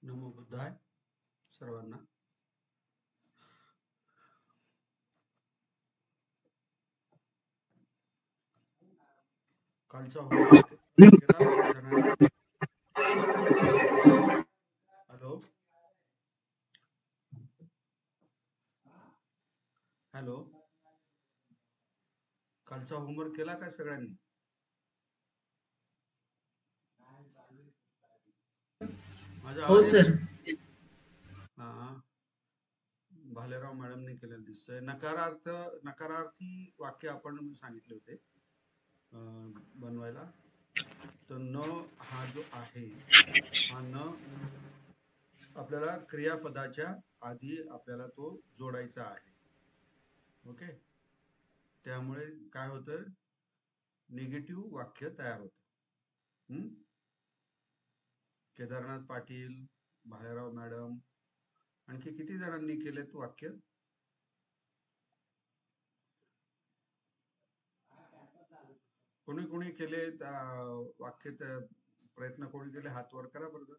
नमो बुद्धाय सर्वांना. कालचा होमवर्क केला सगळ्यांनी? हॅलो हॅलो, कालचा होमवर्क केला का सगळ्यांनी? माझा हो आवाज सर. येतोय? हा, भालेराव मॅडमने केलेलं दिसतंय. नकारार्थी वाक्य आपण सांगितले होते बनवायला. तर न हा जो आहे, हा न आपल्याला क्रियापदाच्या आधी आपल्याला तो जोडायचा आहे. ओके, त्यामुळे काय होतं, निगेटिव्ह वाक्य तयार होतं. केदारनाथ पाटील, भालेराव मॅडम, आणखी किती जणांनी केलेत वाक्य? कोणी कोणी केले वाक्य? प्रयत्न कोणी केले? हात वर करा बरं.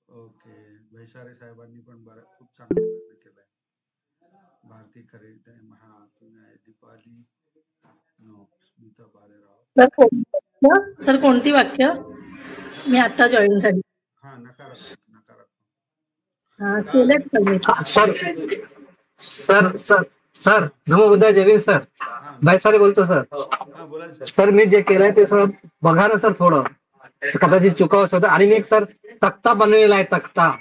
ओके, भैसारे साहेबांनी पण खूप चांगला प्रयत्न केलाय. भारती खरे, दीपाली, नो, स्मिता भालेराव. सर कोणती वाक्य? मी आता जॉईन झाली. हा, नकारात्मक. सर सर सर सर नमो बुद्धाय. जय भीम सर. भैसारे बोलतो सर. हा, बोला सर. सर मी जे केलंय ते सर बघा ना सर, थोडं कदाचित चुकावं होतं. आणि मी एक सर तक्ता बनवलेला आहे, तक्ता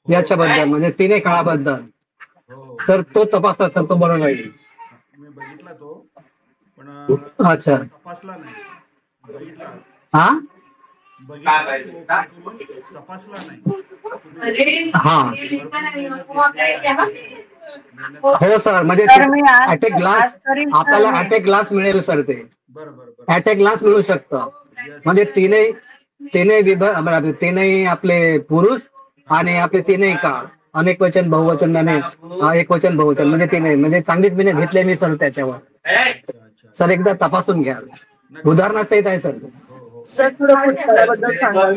याच्याबद्दल, म्हणजे तिन्ही काळाबद्दल. सर तो तपासा सर, तो बनवला आहे. मी बघितला तो, पण अच्छा, तपासला नाही. बघितला हा करून तपासला नाही. हा हो सर, म्हणजे ऍट ए ग्लास आपल्याला ऍट ए ग्लास मिळेल सर. ते बरोबर ऍट ए ग्लास मिळू शकतं. म्हणजे तीनही विभाग, तीनही आपले पुरुष आणि आपले तीनही काळ, अनेक वचन, बहुवचन आणि एक वचन, बहुवचन, म्हणजे तीनही, म्हणजे चांगलीच मी घेतले मी सर त्याच्यावर. सर एकदा तपासून घ्या, उदाहरणासहित आहे सर. सर थोडं भूतकाळाबद्दल सांगा.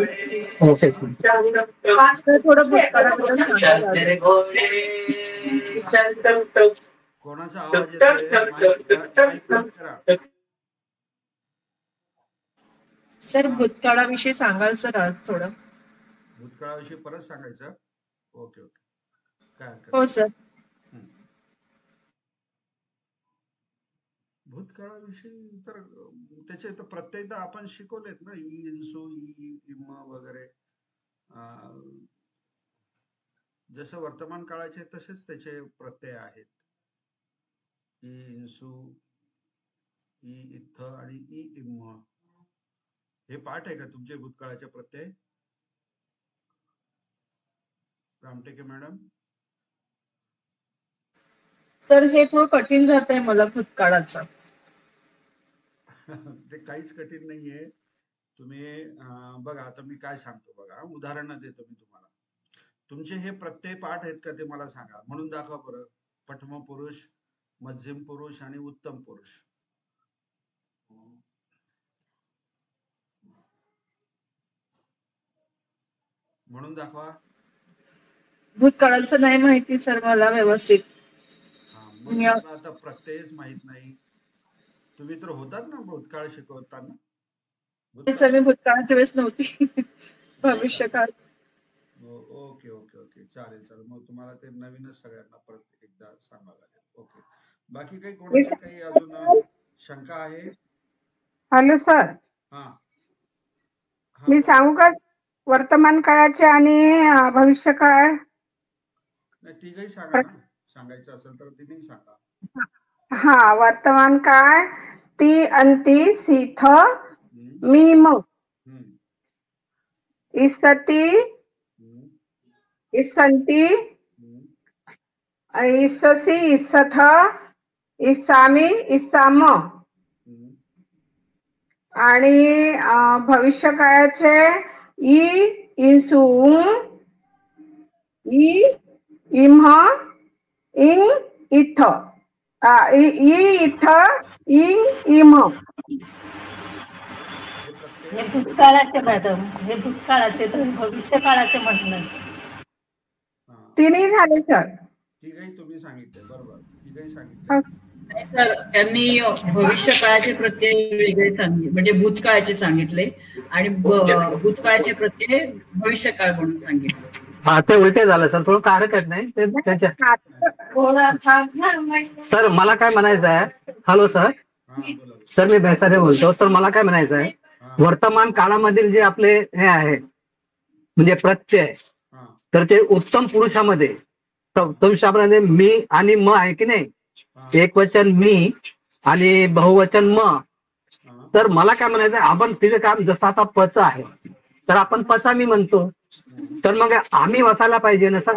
ओके सर थोडं भूतकाळाबद्दल सांगा. कोणाचा आवाज येतोय? सर भूतकाळाविषयी सांगाल सर आज थोडं? भूतकाळाविषयी परत सांगायचं? ओके ओके, काय हरकत हो सर. भूतकाळाविषयी तर त्याचे तर प्रत्यय तर आपण शिकवलेत ना, इंसू, इम वगैरे. जसं वर्तमान काळाचे तसेच त्याचे प्रत्यय आहेत. इंसू, इथ आणि इम. हे पाठ आहे का तुमचे भूतकाळाचे प्रत्यय, रामटेके मॅडम? सर हे थोडं कठीण जात आहे मला भूतकाळाचं. ते काहीच कठीण नाहीये. तुम्ही बघा, आता मी काय सांगतो बघा, उदाहरण देतो मी तुम्हाला. तुमचे हे प्रत्यय पाठ आहेत का ते मला सांगा, म्हणून दाखवा बरं. प्रथम पुरुष, मध्यम पुरुष आणि उत्तम पुरुष. म्हणून दाखवा. भूतकाळाचं नाही माहिती सर मला व्यवस्थित. आता प्रत्ययच माहित नाही. तुम्ही तर होतात ना भूतकाळ शिकवताना? सर मी भूतकाळाच्या वेळेस नव्हती, भविष्यकाळ. ओके ओके ओके, चालेल. मग तुम्हाला ते नवीनच सगळ्यांना परत एकदा सांगावं लागेल. ओके, बाकी काही अजून शंका आहे? Hello sir. मी सांगू का वर्तमान काळाचे आणि भविष्यकाळ? नाही, तिघही सांगा ना. सांगायचं असेल तर तिघही सांगा. हा, वर्तमान काळ ती अंती सीथ मीम इसती इसंती इससी इसथ इसामी इसाम. आणि भविष्यकाळाचे इंसू इम इंग इथ इथ इंग इम. ते हे भूतकाळाचे मॅडम, हे भूतकाळाचे तुम्ही भविष्यकाळाचे म्हटलं. हा तिन्ही झाले सर. तिघही तुम्ही सांगितले बरोबर, तिघही सांगितले. हो. नाही सर, त्यांनी भविष्यकाळाचे प्रत्यय वेगळे सांगितले, म्हणजे भूतकाळाचे सांगितले आणि भूतकाळाचे प्रत्यय भविष्यकाळ म्हणून सांगितले. हा ते उलटे झालं सर, थोडं हरकत नाही ते त्याच्या. सर मला काय म्हणायचं आहे, हॅलो सर. हा बोला. सर मी बेसारे बोलतो. तर मला काय म्हणायचं आहे, हा वर्तमान काळामधील जे आपले हे आहे म्हणजे प्रत्यय, हा तर ते उत्तम पुरुषामध्ये उत्तम शब्दामध्ये मी आणि म आहे की नाही, हा एक वचन मी आणि बहुवचन म. हा. तर मला काय म्हणायचं, आपण तिचं काम जसं आता पच आहे तर आपण पचा मी म्हणतो, तर मग आम्ही वसायला पाहिजे ना सर.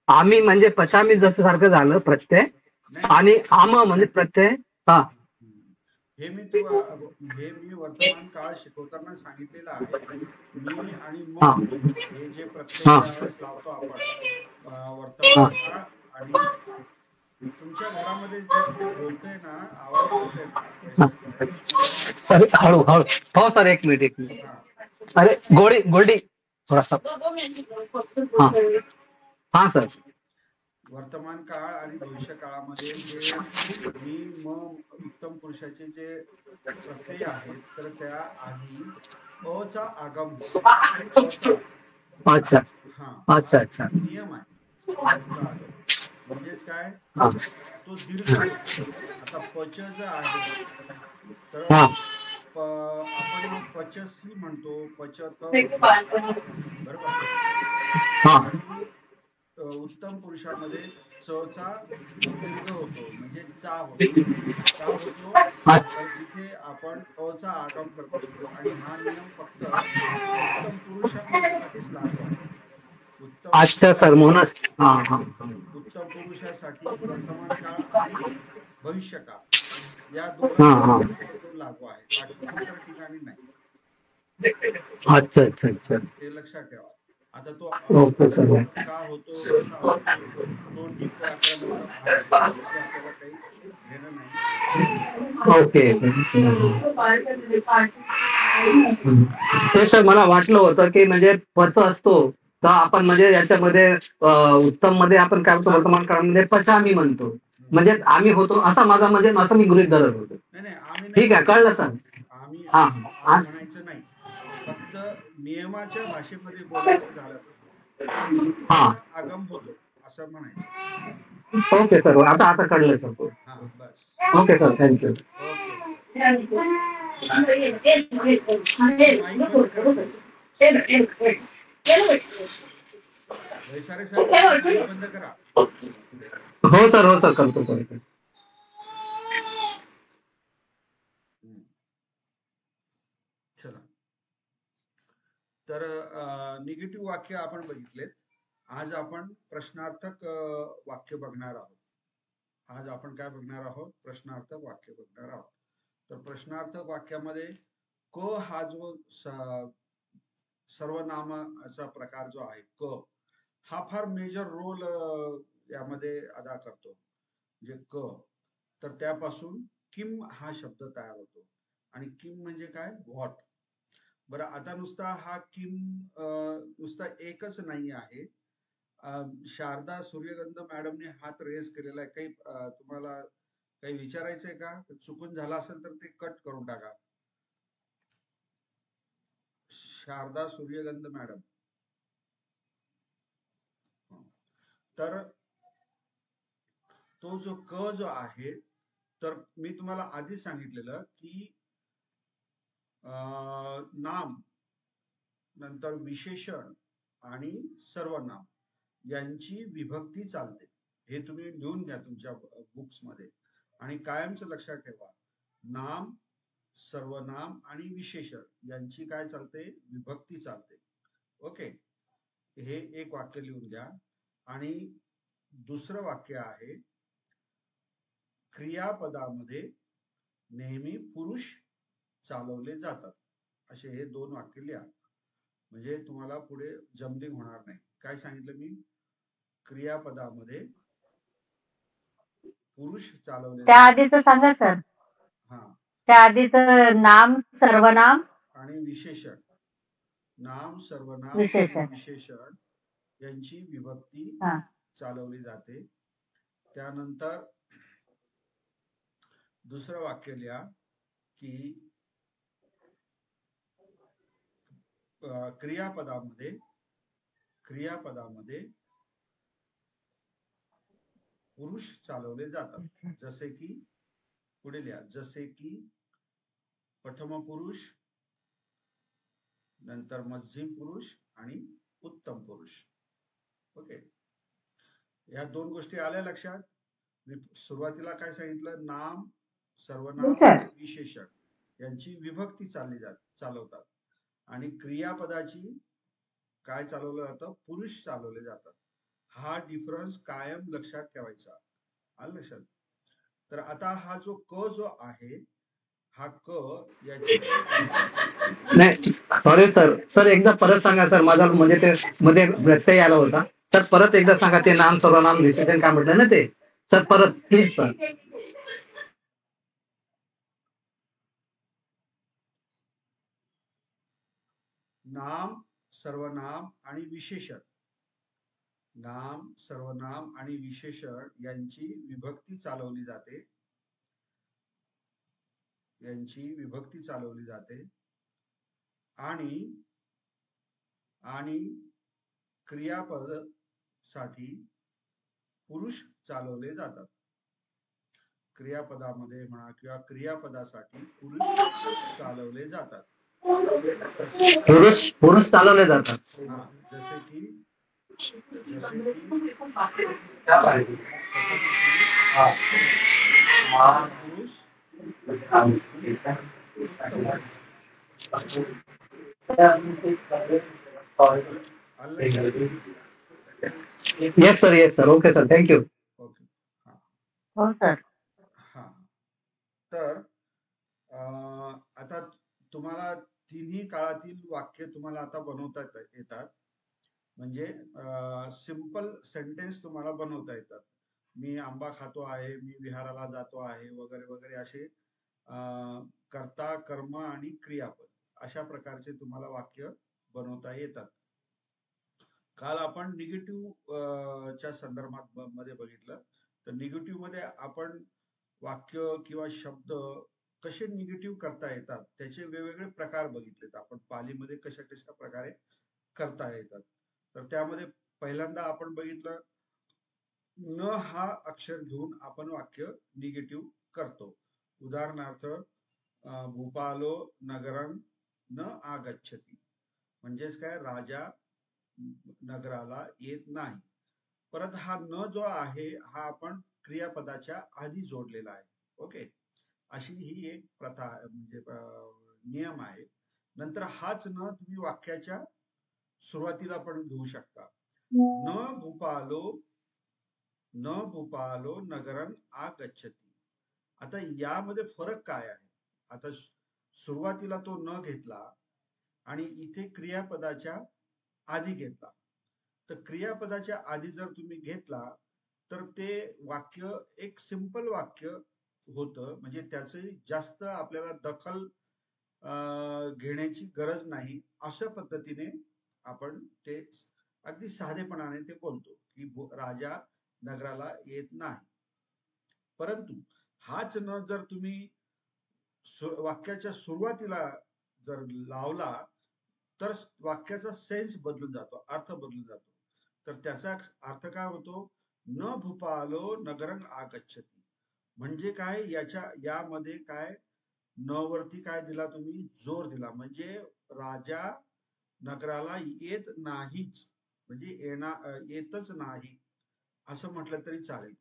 आम्ही म्हणजे पचामी जसं सारखं झालं प्रत्यय, आणि आम म्हणजे प्रत्यय. हा हे मी वर्तमान काळ शिकवताना सांगितलेलं आहे. मी आणि हा मग हे जे प्रत्यय हा ज्यावेळेस लावतो आपण हा. वर्तमान काळ, आणि तुमच्या घरामध्ये जे कोणी बोलतोय ना, आवाज करतोय ना वैशाली ताई, अरे हळू हळू. हो सर, एक मिनिट. हा अरे गोल्डी थोडासा. हा हा सर. वर्तमान काळ आणि भविष्य काळामध्ये जे मी म उत्तम पुरुषाचे जे प्रत्यय आहेत, तर त्या आधी अ चा आगम होतो. अ चा आगम. अच्छा हा अच्छा हा अच्छा. एक नियम आहे. अ चा आगम म्हणजेच काय, हा तो दीर्घ होतो. आता पच ज आहे, तर हा आपण पचसी म्हणतो, पचत होतो बरोबर. हा आणि उत्तम पुरुषामध्ये च चा दीर्घ होतो, म्हणजे चा होतो. का होतो, अच्छा तर तिथे आपण अ चा आगम करत असतो. आणि हा नियम फक्त उत्तम पुरुषांसाठीच लागू आहे. उत्तम अच्छा सर, पुरुषासाठी, म्हणूनच. हा हा उत्तम पुरुषासाठी वर्तमान काळ आणि भविष्य काळ या हा दोघांसाठी हा. फक्त तो लागू आहे, बाकी इतर ठिकाणी नाही. अच्छा अच्छा अच्छा. ते लक्षात ठेवा. आता तो ओके सर. आगम का होतो, कसा होतो, तो डीप व्याकरणाचा भाग आहे, त्याच्याशी आपल्याला काही घेणं नाही. ओके. ते सर मला वाटलं होतं की म्हणजे पच असतो तर आपण म्हणजे याच्यामध्ये उत्तम मध्ये आपण काय म्हणतो, वर्तमान काळामध्ये पचा आम्ही म्हणतो, म्हणजे आम्ही होतो असा माझा, म्हणजे असं मी गृहीत धरत होतो. नाही आम्ही नाही ठीक आहे, कळलं म्हणायचं. सर. आम्ही हा आम्ही म्हणायचं नाही. फक्त नियमाच्या भाषेमध्ये बोलायचं झालं तर हा. उत्तमचा आगम होतो असं म्हणायचं. ओके सर, आता कळलं सर. हा बस. Okay sir, thank you. Okay okay. Mike बंद करा साहेब. वैसारे साहेब, तुमचा माईक बंद करा. हो सर करतो. चला, तर निगेटिव्ह वाक्य आपण बघितलेत. आज आपण प्रश्नार्थक वाक्य बघणार आहोत. आज आपण काय बघणार आहोत, प्रश्नार्थक वाक्य बघणार आहोत. तर प्रश्नार्थक वाक्यामध्ये क हा जो सर्वनामाचा प्रकार जो आहे, क हा फार मेजर रोल यामध्ये अदा करतो. म्हणजे क, तर त्यापासून किम हा शब्द तयार होतो. आणि किम म्हणजे काय, व्हॉट. बरं, आता नुसता हा किम नुसता एकच नाही आहे. शारदा सूर्यगंध मॅडमने हात रेज केलेला आहे. काही तुम्हाला काही विचारायचंय का? चुकून झाला असेल तर ते कट करून टाका. शारदा सूर्यगंध मॅडम. तर तो जो क जो आहे, तर मी तुम्हाला आधी सांगितलेलं की नाम, नंतर विशेषण आणि सर्वनाम यांची विभक्ती चालते. हे तुम्ही लिहून घ्या तुमच्या बुक्स मध्ये, आणि कायमचं लक्षात ठेवा, नाम, सर्वनाम आणि विशेषण यांची काय चालते, विभक्ती चालते. ओके, हे एक वाक्य लिहून घ्या. आणि दुसरं वाक्य आहे, क्रियापदामध्ये नेहमी पुरुष चालवले जातात. असे हे दोन वाक्य लिहा, म्हणजे तुम्हाला पुढे जमलिंग होणार नाही. काय सांगितलं मी, क्रियापदामध्ये पुरुष चालवले त्या जातात. आधीच सांगा सर. हा, त्या आधीच नाम, सर्वनाम आणि विशेषण, नाम सर्वनाम आणि विशेषण. विशेषण यांची विभक्ती हा चालवली जाते. त्यानंतर दुसरं वाक्य लिहा की क्रियापदामध्ये पुरुष चालवले जातात. जसे की पुढे लिहा, जसे की प्रथम पुरुष, नंतर मध्यम पुरुष आणि उत्तम पुरुष. ओके, या दोन गोष्टी आल्या लक्षात. मी सुरुवातीला काय सांगितलं, नाम सर्वनाम सर. आणि विशेषण यांची विभक्ती चालवतात आणि क्रियापदाची काय चालवलं जातं, पुरुष चालवले जातात. हा डिफरन्स कायम लक्षात ठेवायचा. आलं लक्षात. तर आता हा जो क जो आहे, हा क याची नाही सॉरी सर एकदा परत सांगा सर, माझा म्हणजे ते मध्ये व्यत्यय आला होता. सर परत एकदा सांगा, ते नाम सर्वनाम विशेषण काय म्हटलं ना ते, सर परत प्लीज सर. नाम सर्वनाम आणि विशेषण, नाम सर्वनाम आणि विशेषण यांची विभक्ती चालवली जाते आणि क्रियापद साठी पुरुष चालवले जातात. क्रियापदामध्ये म्हणा किंवा क्रियापदासाठी पुरुष चालवले जातात. पुरुष चालवले जातात. हा, जसे की yes sir okay sir, thank you. Okay. हो सर. हा, तर आता तुम्हाला तिन्ही काळातील वाक्य तुम्हाला आता बनवता येतात. म्हणजे सिंपल सेंटेन्स तुम्हाला बनवता येतात. मी आंबा खातो आहे, मी विहाराला जातो आहे, वगैरे वगैरे असे कर्ता, कर्म आणि क्रियापद अशा प्रकारचे तुम्हाला वाक्य बनवता येतात. काल आपण निगेटिव्ह च्या संदर्भात मध्ये बघितलं. तर निगेटिव्ह मध्ये आपण वाक्य किंवा शब्द कसे निगेटिव्ह करता येतात त्याचे वेगवेगळे प्रकार बघितलेत आपण. पालीमध्ये कशा कशा प्रकारे करता येतात. तर त्यामध्ये पहिल्यांदा आपण बघितलं, न हा अक्षर घेऊन आपण वाक्य निगेटिव्ह करतो. उदाहरणार्थ, भूपालो नगरं न आगच्छति, म्हणजेच काय, राजा नगराला येत नाही. परत हा न जो आहे हा आपण क्रियापदाच्या आधी जोडलेला आहे. ओके, अशी ही एक प्रथा म्हणजे नियम आहे. नंतर हाच न तुम्ही वाक्याच्या सुरुवातीला पण घेऊ शकता. न भूपालो नगरं आगच्छति. आता यामध्ये फरक काय आहे? आता सुरुवातीला तो न घेतला आणि इथे क्रियापदाच्या आधी घेतला. तर क्रियापदाच्या आधी जर तुम्ही घेतला तर ते वाक्य एक सिंपल वाक्य होतं. म्हणजे त्याचे जास्त आपल्याला दखल घेण्याची गरज नाही. अशा पद्धतीने आपण ते अगदी साधेपणाने ते बोलतो की राजा नगराला येत नाही. परंतु हाच न जर तुम्ही वाक्याच्या सुरुवातीला जर लावला तर वाक्याचा सेन्स बदलून जातो, अर्थ बदलून जातो. तर त्याचा अर्थ काय होतो, न भूपालो नगरं आगच्छति. म्हणजे काय, यामध्ये काय, न वरती काय दिला तुम्ही, जोर दिला. म्हणजे राजा नगराला येत नाहीच, म्हणजे येतच नाही असं म्हटलं तरी चालेल.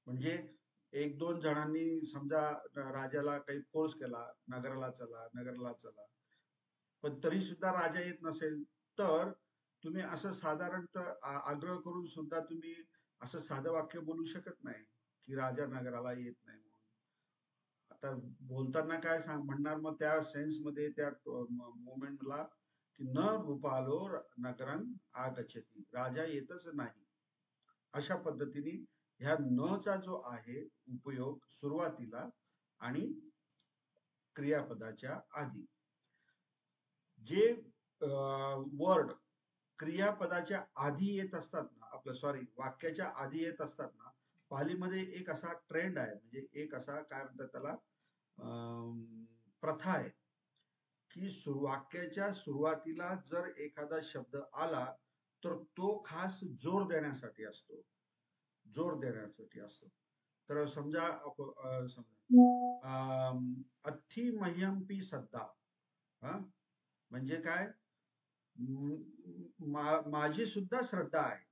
म्हणजे एक दोन जणांनी समजा राजाला काही फोर्स केला, नगराला चला, पण तरी सुद्धा राजा येत नसेल तर तुम्ही असं साधारणतः आग्रह करून सुद्धा तुम्ही असं साधं वाक्य बोलू शकत नाही की राजा नगराला येत नाही म्हणून. आता बोलताना काय म्हणणार मग त्या सेन्स मध्ये, त्या मोमेंटला, की न भूपालो नगरं आगच्छति, राजा येतच नाही. अशा पद्धतीने ह्या न चा जो आहे उपयोग सुरुवातीला आणि क्रियापदाच्या आधी. जे वर्ड क्रियापदाच्या आधी येत असतात ना, आपलं सॉरी वाक्याच्या आधी येत असतात ना, पालीमध्ये एक असा ट्रेंड आहे, म्हणजे एक असा काय म्हणतात त्याला प्रथा आहे की वाक्याच्या सुरुवातीला जर एखादा शब्द आला तर तो खास जोर देण्यासाठी असतो, जोर देण्यासाठी असतो. तर समजा अथी मह्यंपी सद्दा, हा म्हणजे काय, माझी सुद्धा श्रद्धा आहे.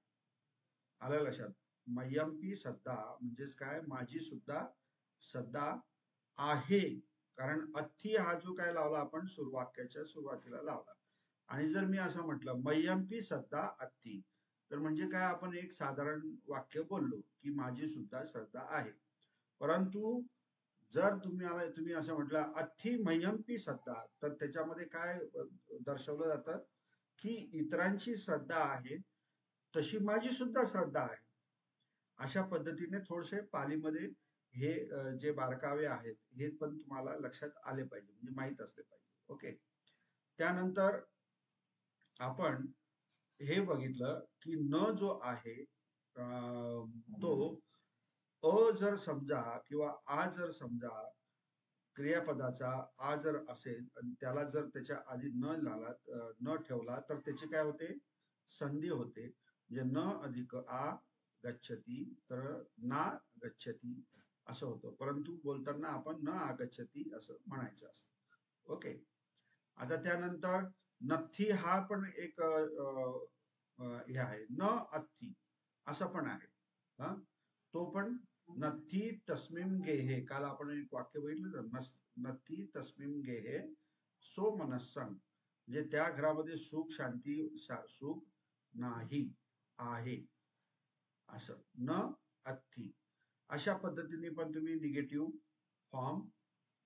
आलं लक्षात? मह्यंपी श्रद्धा म्हणजेच काय, माझी सुद्धा श्रद्धा आहे. कारण अथी हा जो काय लावला आपण वाक्याच्या सुरुवातीला लावला. आणि जर मी असं म्हटलं मह्यंपी श्रद्धा अथी, तर म्हणजे काय, आपण एक साधारण वाक्य बोललो की माझी सुद्धा श्रद्धा आहे. परंतु जर तुम्ही असं म्हटलं अथी मह्यंपी श्रद्धा, तर त्याच्यामध्ये काय दर्शवलं जातं की इतरांची श्रद्धा आहे तशी माझी सुद्धा श्रद्धा आहे. अशा पद्धतीने थोडेसे पालीमध्ये हे जे बारकावे आहेत हे पण तुम्हाला लक्षात आले पाहिजे, म्हणजे माहित असले पाहिजे. ओके. त्यानंतर आपण हे बघितलं की न जो आहे तो अ जर समजा किंवा आ जर समजा क्रियापदाचा आ जर असेल आणि त्याला जर त्याच्या आधी न ठेवला तर त्याची काय होते, संधी होते. म्हणजे न अधिक आ गच्छती तर ना गच्छती असं होतं. परंतु बोलताना आपण न आगच्छती असं म्हणायचं असतं. ओके. आता त्यानंतर नथी हा पण एक हे आहे, न अथी असं पण आहे. हा, तो पण नथी तस्मिम गेहे, काल आपण एक वाक्य बघितलं, नथी तस्मिम गेहे सो मनस्संग, म्हणजे त्या घरामध्ये सुख शांती सुख नाही आहे असं. न अथी अशा पद्धतीने पण तुम्ही निगेटिव्ह फॉर्म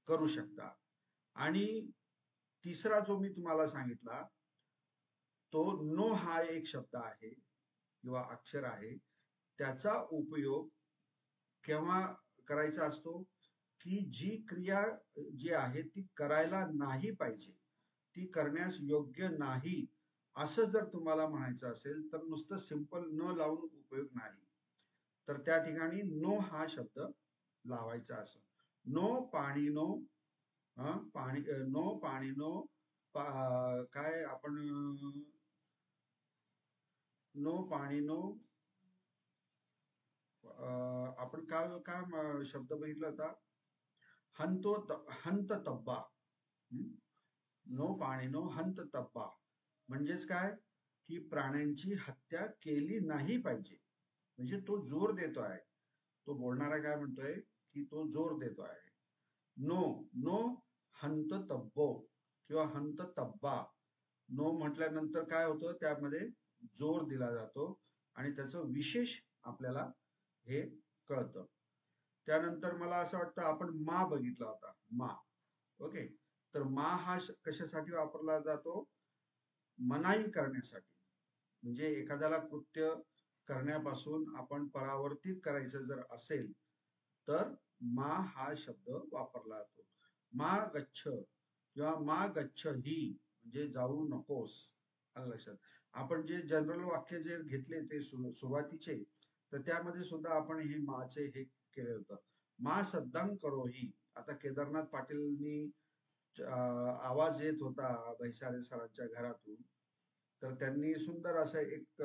करू शकता. आणि तिसरा जो मी तुम्हाला सांगितला तो नो हा एक शब्द आहे किंवा अक्षर आहे, त्याचा उपयोग केव्हा करायचा असतो की जी क्रिया जी आहे ती करायला नाही पाहिजे, ती करण्यास योग्य नाही असं जर तुम्हाला म्हणायचं असेल तर नुसतं सिंपल न लावून उपयोग नाही. तर त्या ठिकाणी नो हा शब्द लावायचा असं. नो पाणी नो पाणी नो पाणी नो काय आपण नो पाणी नो आपण काल काय शब्द बघितला होता, हंत तब्बा. नो पाणी नो हंत तब्बा म्हणजेच काय की प्राण्यांची हत्या केली नाही पाहिजे. म्हणजे तो जोर देतो आहे, तो बोलणारा काय म्हणतोय की तो जोर देतो आहे. नो नो हंत तब्बो किंवा हंत तब्बा, नो म्हटल्यानंतर काय होतं, त्यामध्ये जोर दिला जातो आणि त्याचं विशेष आपल्याला हे कळतं. त्यानंतर मला असं वाटतं आपण मा बघितला होता, मा. ओके. तर मा हा कशासाठी वापरला जातो, मनाई करण्यासाठी. म्हणजे एखाद्याला कृत्य करण्यापासून आपण परावर्तित करायचं जर असेल तर मा हा शब्द वापरला जातो. मा गच्छ किंवा मा गच्छ ही म्हणजे जाऊ नकोस. आलं लक्षात? आपण जे जनरल वाक्य जे घेतले ते सुरुवातीचे, तर त्यामध्ये सुद्धा आपण हे माचे हे केलं होतं. मा सद्दाम करो ही. आता केदारनाथ पाटीलनी आवाज येत होता भैसारे सरांच्या घरातून, तर त्यांनी सुंदर असं एक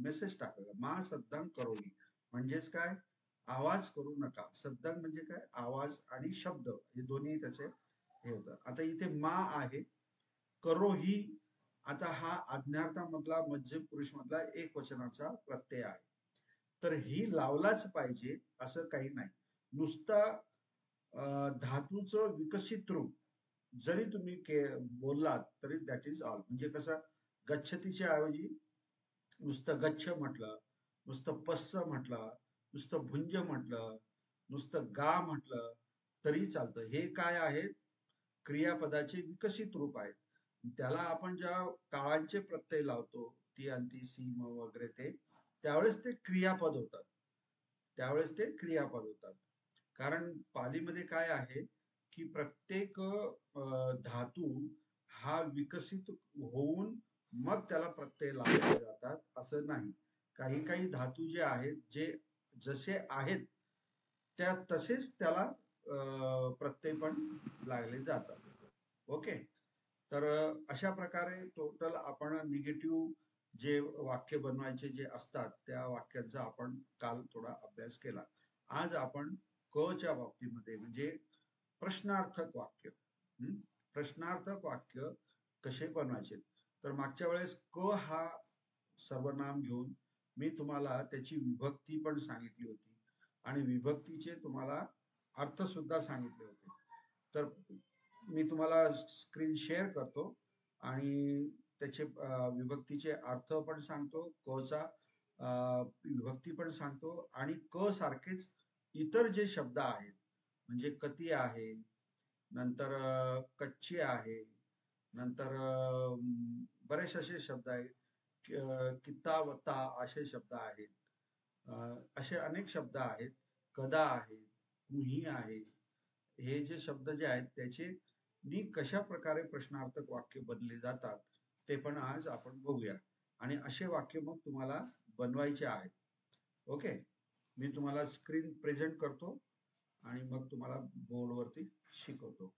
मेसेज टाकलं, मा सद्दाम करो ही म्हणजेच काय, आवाज करू नका. सद्दाम म्हणजे काय, आवाज आणि शब्द हे दोन्ही त्याचे हे होतं. आता इथे मा आहे, करो ही, आता हा आज्ञार्थामधला मध्यम पुरुष मधला एक वचनाचा प्रत्यय आहे. तर ही लावलाच पाहिजे असं काही नाही. नुसता धातूचं विकसित रूप जरी तुम्ही बोललात तरी दॅट इज ऑल. म्हणजे कसं, गच्छतीच्या ऐवजी नुसतं गच्छ म्हटलं, नुसतं पस्स म्हटलं, नुसतं भुंज म्हटलं, नुसतं गा म्हटलं तरी चालतं. हे काय आहेत, क्रियापदाचे विकसित रूप आहेत. त्याला आपण ज्या काळांचे प्रत्यय लावतो, ती अंती सीम वगैरे ते, त्यावेळेस ते क्रियापद होतात, त्यावेळेस ते क्रियापद होतात. कारण पालीमध्ये काय आहे की प्रत्येक धातू हा विकसित होऊन मग त्याला प्रत्यय लावले जातात असं नाही. काही काही धातू जे आहेत जे जसे आहेत त्या तसेच त्याला प्रत्यय पण लागले जातात. ओके. तर अशा प्रकारे टोटल आपण निगेटिव्ह जे वाक्य बनवायचे जे असतात त्या वाक्यांचा आपण काल थोडा अभ्यास केला. आज आपण क च्या बाबतीमध्ये म्हणजे प्रश्नार्थक वाक्य, प्रश्नार्थक वाक्य कसे बनवायचे. तर मागच्या वेळेस क हा सर्वनाम घेऊन मी तुम्हाला त्याची विभक्ती पण सांगितली होती आणि विभक्तीचे तुम्हाला अर्थ सुद्धा सांगितले होते. तर मी तुम्हाला स्क्रीन शेअर करतो आणि त्याचे विभक्तीचे अर्थ पण सांगतो, क चा विभक्ती पण सांगतो आणि क सारखेच इतर जे शब्द आहेत म्हणजे कती आहे, नंतर कच्ची आहे, नंतर बरेच असे शब्द आहेत, किता वता असे शब्द आहेत, असे अनेक शब्द आहेत, कदा आहे, कुही आहे. हे जे शब्द जे आहेत त्याचे कशा प्रकारे प्रश्नार्थक वाक्य बनले जातात ते पण आज आपण बघूया आणि असे वाक्य मग तुम्हाला बनवायचे आहेत. ओके. मी तुम्हाला स्क्रीन प्रेझेंट करतो आणि मग तुम्हाला बोर्डवरती शिकवतो.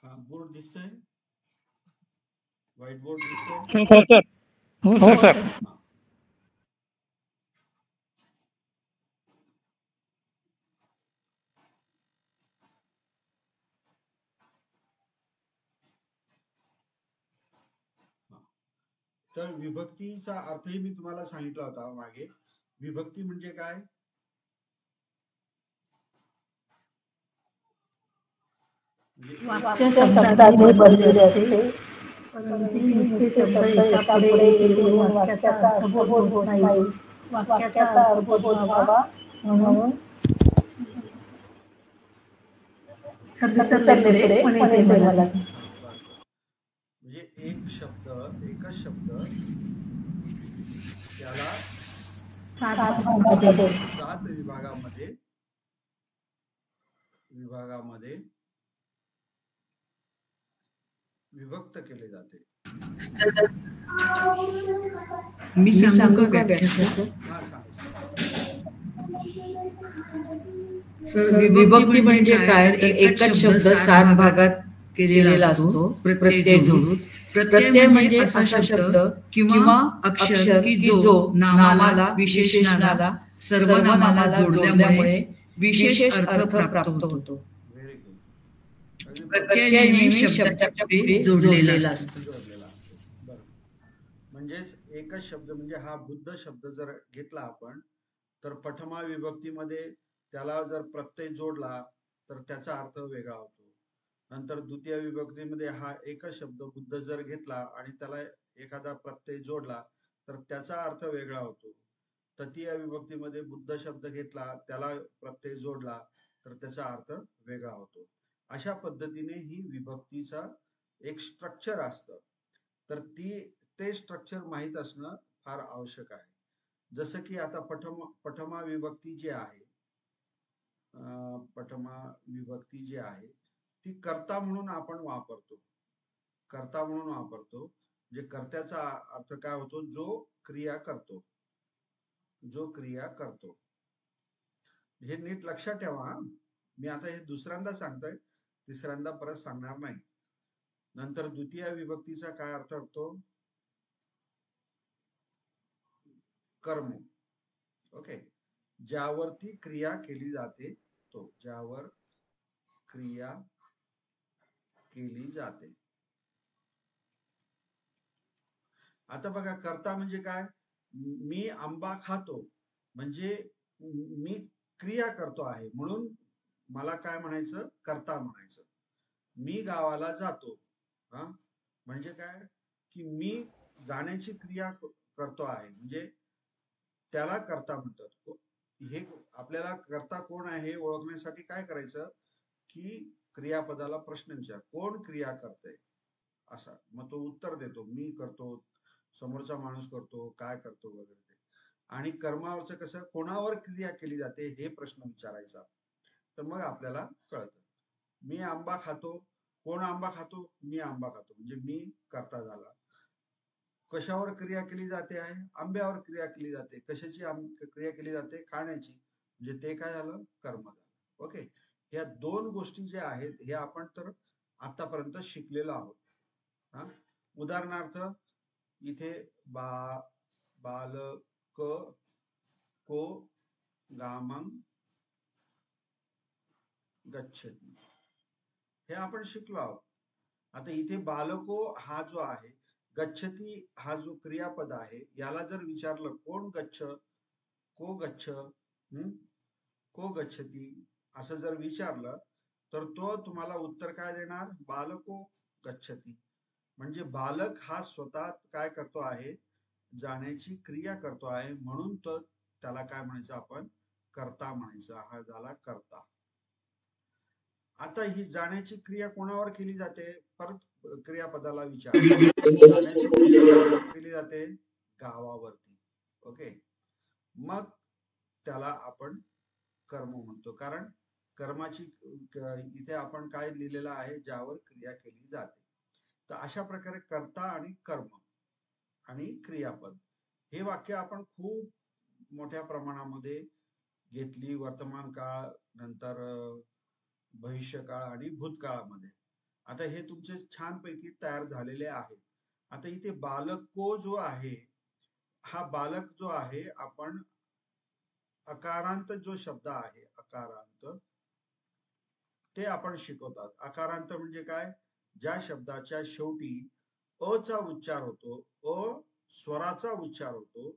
हा बोर्ड दिसतोय, व्हाईट बोर्ड दिसतोय. हो सर. हो सर. तर विभक्तीचा अर्थही मी तुम्हाला सांगितला होता मागे. विभक्ती म्हणजे काय? वाक्य शब्दांनी बनलेले असते परंतु नुसते शब्द एकापुढे एक येऊन वाक्याचा अर्थबोध होत नाही. वाक्याचा अर्थबोध व्हावा म्हणून सरलेपुढे पण येते मला. म्हणजे एकच शब्द त्याला 7 विभागामध्ये विभक्त केले जाते. मी सांगू का व्याख्या सर? विभक्ती म्हणजे काय तर एकच शब्द 7 भागात केलेला असतो प्रत्यय जोडून. प्रत्यय म्हणजे असा शब्द किंवा अक्षर की जो नामाला, विशेषणाला, सर्वनामाला जोडल्यामुळे विशेष अर्थ प्राप्त होतो. Very good. प्रत्यय नेहमी शब्दाच्या पुढे जोडलेला असतो. बरोबर. म्हणजेच एकच शब्द म्हणजे हा बुद्ध शब्द जर घेतला आपण तर प्रथमा विभक्तीमध्ये त्याला जर प्रत्यय जोडला तर त्याचा अर्थ वेगळा होतो. नंतर द्वितीय विभक्तीमध्ये हा एकच शब्द बुद्ध जर घेतला आणि त्याला एखादा प्रत्यय जोडला तर त्याचा अर्थ वेगळा होतो. तृतीय विभक्तीमध्ये बुद्ध शब्द घेतला त्याला प्रत्यय जोडला तर त्याचा अर्थ वेगळा होतो. अशा पद्धतीने ही विभक्तीचा एक स्ट्रक्चर असतं. तर ते स्ट्रक्चर माहीत असणं फार आवश्यक आहे. जसं की आता पठमा विभक्ती जी आहे, पठमा विभक्ती जी आहे ती कर्ता म्हणून आपण वापरतो. कर्ता म्हणून वापरतो, म्हणजे कर्त्याचा अर्थ काय होतो, जो क्रिया करतो, जो क्रिया करतो. हे नीट लक्षात ठेवा हा. मी आता हे दुसऱ्यांदा सांगतोय, तिसऱ्यांदा परत सांगणार नाही. नंतर द्वितीय विभक्तीचा काय अर्थ होतो, कर्म. ओके, ज्यावरती क्रिया केली जाते तो, ज्यावर क्रिया केली जाते. आता बघा, कर्ता म्हणजे काय, मी आंबा खातो म्हणजे मी क्रिया करतो आहे, म्हणून मला काय म्हणायचं, कर्ता म्हणायचं. मी गावाला जातो, हा म्हणजे काय की मी जाण्याची क्रिया करतो आहे, म्हणजे त्याला कर्ता म्हणतात. हे आपल्याला कर्ता कोण आहे हे ओळखण्यासाठी काय करायचं की क्रियापदाला प्रश्न विचार, कोण क्रिया करतंय असा, मग तो उत्तर देतो, मी करतो, समोरचा माणूस करतो, काय करतो वगैरे ते. आणि कर्मावरचं कसं, कोणावर क्रिया केली जाते हे प्रश्न विचारायचा, तर मग आपल्याला कळतं. मी आंबा खातो, कोण आंबा खातो, मी आंबा खातो, म्हणजे मी कर्ता झाला. कशावर क्रिया केली जाते आहे, आंब्यावर क्रिया केली जाते. कशाची क्रिया केली जाते, खाण्याची, म्हणजे ते काय झालं, कर्म झालं. ओके, या दोन गोष्टी ज्या आहेत हे आपण तर आतापर्यंत शिकलेलो आहोत. हा, उदाहरणार्थ इथे बालक को गामं गच्छति, हे आपण शिकलो आहोत. आता इथे बालको हा जो आहे, गच्छति हा जो क्रियापद आहे, याला जर विचारलं कोण गच्छ, को गच्छ, को गच्छति असं जर विचारलं तर तो तुम्हाला उत्तर काय देणार, बालको गच्छति. म्हणजे बालक हा स्वतः काय करतो आहे, जाण्याची क्रिया करतो आहे, म्हणून तो त्याला काय म्हणायचं, आपण कर्ता म्हणायचं. हा झाला कर्ता. आता ही जाण्याची क्रिया कोणावर केली जाते, परत क्रियापदाला विचार, जाण्याची क्रिया केली जाते गावावरती. ओके, मग त्याला आपण कर्म म्हणतो, कारण कर्माची इथे आपण काय लिहिलेलं आहे, ज्यावर क्रिया केली जाते. तर अशा प्रकारे कर्ता आणि कर्म आणि क्रियापद हे वाक्य आपण खूप मोठ्या प्रमाणामध्ये घेतली, वर्तमान काळ, नंतर भविष्यकाळ आणि भूतकाळामध्ये. आता हे तुमचे छानपैकी तयार झालेले आहे. आता इथे बालको जो आहे, हा बालक जो आहे, आपण अकारांत जो शब्द आहे, अकारांत, ते आपण शिकवतात. अकारांत म्हणजे काय, ज्या शब्दाच्या शेवटी अ चा उच्चार होतो, अ स्वराचा उच्चार होतो,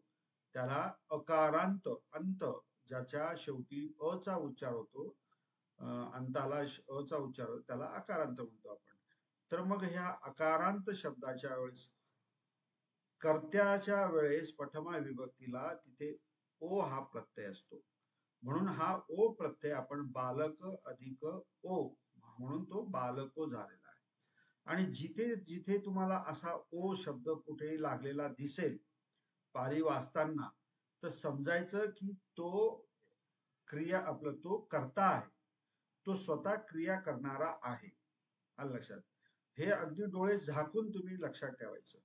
त्याला अकारांत, अंत ज्याच्या शेवटी अ चा उच्चार होतो, अंताला अ चा उच्चार होतो, त्याला अकारांत म्हणतो आपण. तर मग ह्या अकारांत शब्दाच्या वेळेस, कर्त्याच्या वेळेस पठमा विभक्तीला तिथे ओ हा प्रत्यय असतो, म्हणून हा ओ प्रत्यय आपण बालक अधिक ओ म्हणून तो बालको झालेला आहे. आणि जिथे जिथे तुम्हाला असा ओ शब्द कुठेही लागलेला दिसेल पारी वाचताना, तर समजायचं की तो क्रिया, आपला तो कर्ता आहे, तो स्वतः क्रिया करणारा आहे. आलं लक्षात, हे अगदी डोळे झाकून तुम्ही लक्षात ठेवायचं.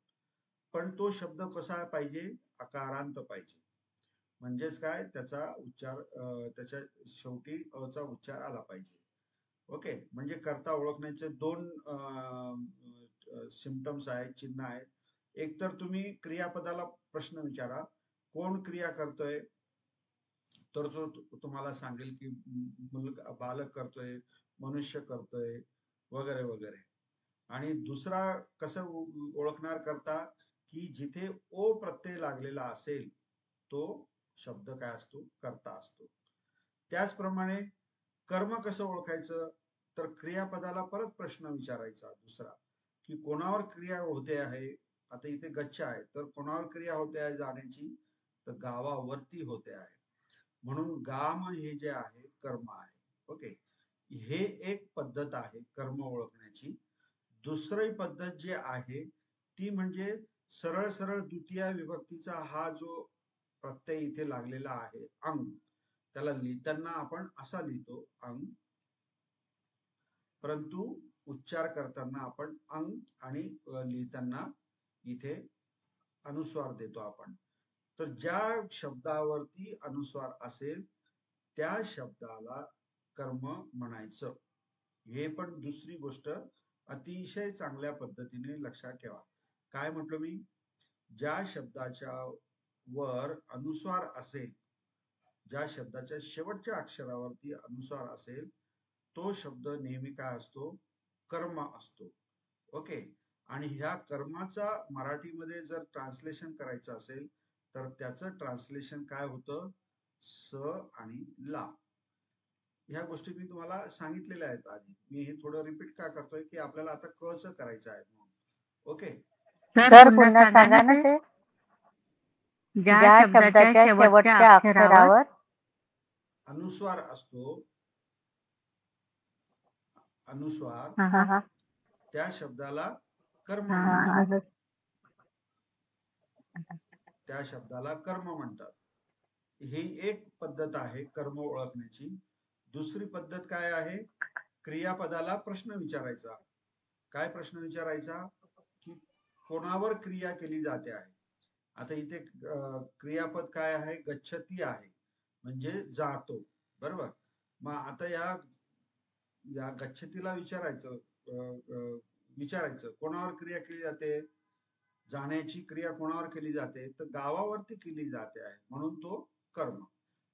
पण तो शब्द कसा पाहिजे, अकारांत पाहिजे, म्हणजेच काय, त्याचा उच्चार, त्याच्या शेवटी अ चा उच्चार आला पाहिजे. ओके, म्हणजे कर्ता ओळखण्याचे दोन सिम्पटम्स आहेत, चिन्ह आहेत. एक तर तुम्ही क्रियापदाला प्रश्न विचारा, कोण क्रिया करतोय, तर जो तुम्हाला सांगेल की बालक करतोय, मनुष्य करतोय, वगैरे वगैरे. आणि दुसरा कसं ओळखणार करता, की जिथे ओ प्रत्यय लागलेला असेल तो शब्द काय असतो, कर्ता असतो. त्याचप्रमाणे कर्म कसं ओळखायचं, तर क्रियापदाला परत प्रश्न विचारायचा दुसरा, की कोणावर क्रिया होते आहे. आता इथे गच्छ आहे, तर कोणावर क्रिया होते आहे जाण्याची, तर गावावरती होते आहे, म्हणून गाम हे जे आहे कर्म आहे. ओके, हे एक पद्धत आहे कर्म ओळखण्याची. दुसरी पद्धत जी आहे ती म्हणजे सरळ सरळ द्वितीय विभक्तीचा हा जो प्रत्यय इथे लागलेला आहे अंग, त्याला लिहिताना आपण असा लिहितो अंग, परंतु उच्चार करताना आपण अंग आणि लिहिताना इथे अनुस्वार देतो आपण. तर ज्या शब्दावरती अनुस्वार असेल त्या शब्दाला कर्म म्हणायचं. हे पण दुसरी गोष्ट अतिशय चांगल्या पद्धतीने लक्षात ठेवा. काय म्हटलं मी? ज्या शब्दाच्या वर अनुस्वार असेल, ज्या शब्दाच्या शेवटच्या अक्षरावरती अनुस्वार असेल, तो शब्द नेहमी काय असतो? कर्म असतो. ओके. आणि ह्या कर्माचा मराठीमध्ये जर ट्रान्सलेशन करायचं असेल तर त्याचं ट्रान्सलेशन काय होतं? स आणि ला. ह्या गोष्टी मी तुम्हाला सांगितलेल्या आहेत आधी. मी हे थोडं रिपीट का करतोय की आपल्याला आता क च करायचं आहे म्हणून. ओके. सर पुन्हा सांगा ना ते. ज्या शब्दाच्या शेवटच्या अक्षरावर अनुस्वार असतो, अनुस्वार, त्या शब्दाला कर्म म्हणतात. त्या शब्दाला कर्म म्हणतात. ही एक पद्धत आहे कर्म ओळखण्याची. दुसरी पद्धत काय आहे? क्रियापदाला प्रश्न विचारायचा. काय प्रश्न विचारायचा? की कोणावर क्रिया केली जाते आहे. आता इथे क्रियापद काय आहे? गच्छती आहे, म्हणजे जातो. बरोबर. मग आता या गच्छतीला विचारायचं कोणावर क्रिया केली जाते? जाण्याची क्रिया कोणावर केली जाते? तर गावावरती केली जाते आहे, म्हणून तो कर्म.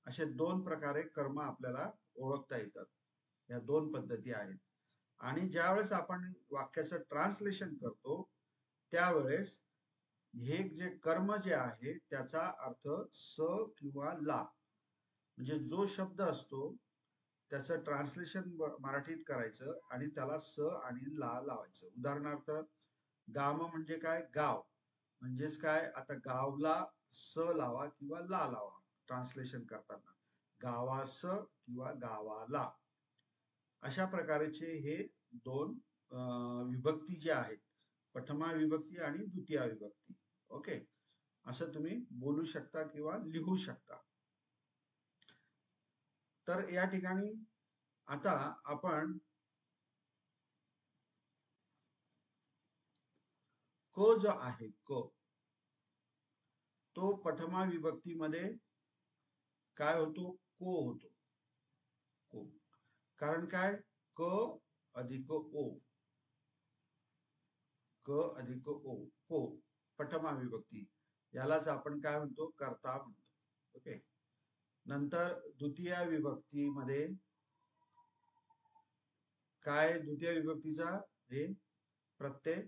असे दोन प्रकारे कर्म आपल्याला ओळखता येतात. या दोन पद्धती आहेत. आणि ज्यावेळेस आपण वाक्याचं ट्रान्सलेशन करतो त्यावेळेस हे जे कर्म जे आहे त्याचा अर्थ स किंवा ला, म्हणजे जो शब्द असतो त्याचं ट्रान्सलेशन मराठीत करायचं आणि त्याला स आणि ला लावायचं. उदाहरणार्थ गाम म्हणजे काय? गाव. म्हणजेच काय? आता गावला स लावा किंवा ला लावा ट्रान्सलेशन करताना. गावास किंवा गावाला. अशा प्रकारचे हे दोन विभक्ती जे आहेत, प्रथमा विभक्ती आणि द्वितीय विभक्ती. ओके. असं तुम्ही बोलू शकता किंवा लिहू शकता. तर या ठिकाणी आता आपण क जो आहे क, तो प्रथमा विभक्तीमध्ये काय होतो? को होतो. को. कारण काय? क अधिक ओ. क अधिक ओ. को. प्रथमा विभक्ती. यालाच आपण काय म्हणतो? कर्ता म्हणतो. ओके. नंतर द्वितीय विभक्तीमध्ये काय? द्वितीय विभक्तीचा हे प्रत्यय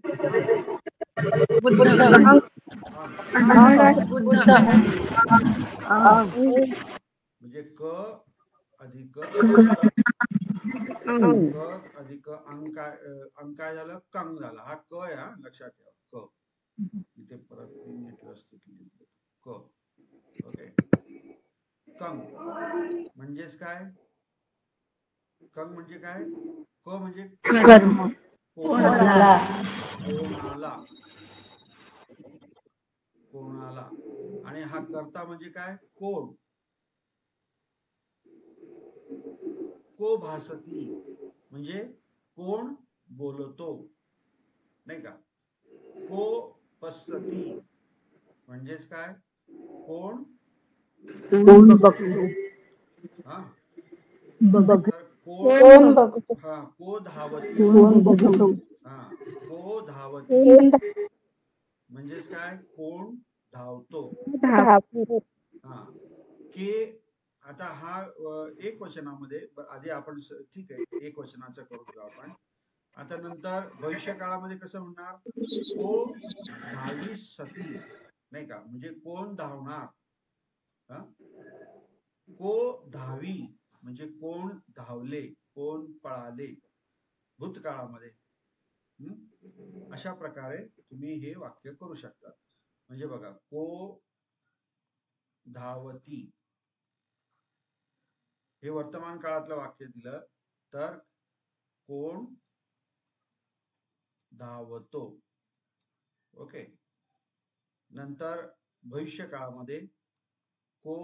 म्हणजे क अधिक अंग काय झालं? कंग झाला. हा क आहे, हा लक्षात ठेवा. क इथे परत नीट व्यवस्थित लिहिलं. क. ओके. कंग म्हणजेच काय? कंग म्हणजे काय? क म्हणजे कोणाला. आणि हा कर्ता म्हणजे काय? कोण. को भासती म्हणजे कोण बोलतो, नाही का? को पसती म्हणजेच काय? कोण बघतो. हा. कोण बघतो. हा. को धावती. हा. को धावती म्हणजेच काय? कोण धावतो. हा. के. आता हा एक वचनामध्ये, आधी आपण ठीक आहे एक वचनाचं करून घेऊ आपण. आता नंतर भविष्य काळामध्ये कसं म्हणणार? को धावी सती, नाही का? म्हणजे कोण धावणार. को धावी म्हणजे कोण धावले, कोण पळाले भूतकाळामध्ये. अशा प्रकारे तुम्ही हे वाक्य करू शकता. म्हणजे बघा, को धावती हे वर्तमान काळातलं वाक्य दिलं तर कोण धावतो. ओके. नंतर भविष्य काळामध्ये को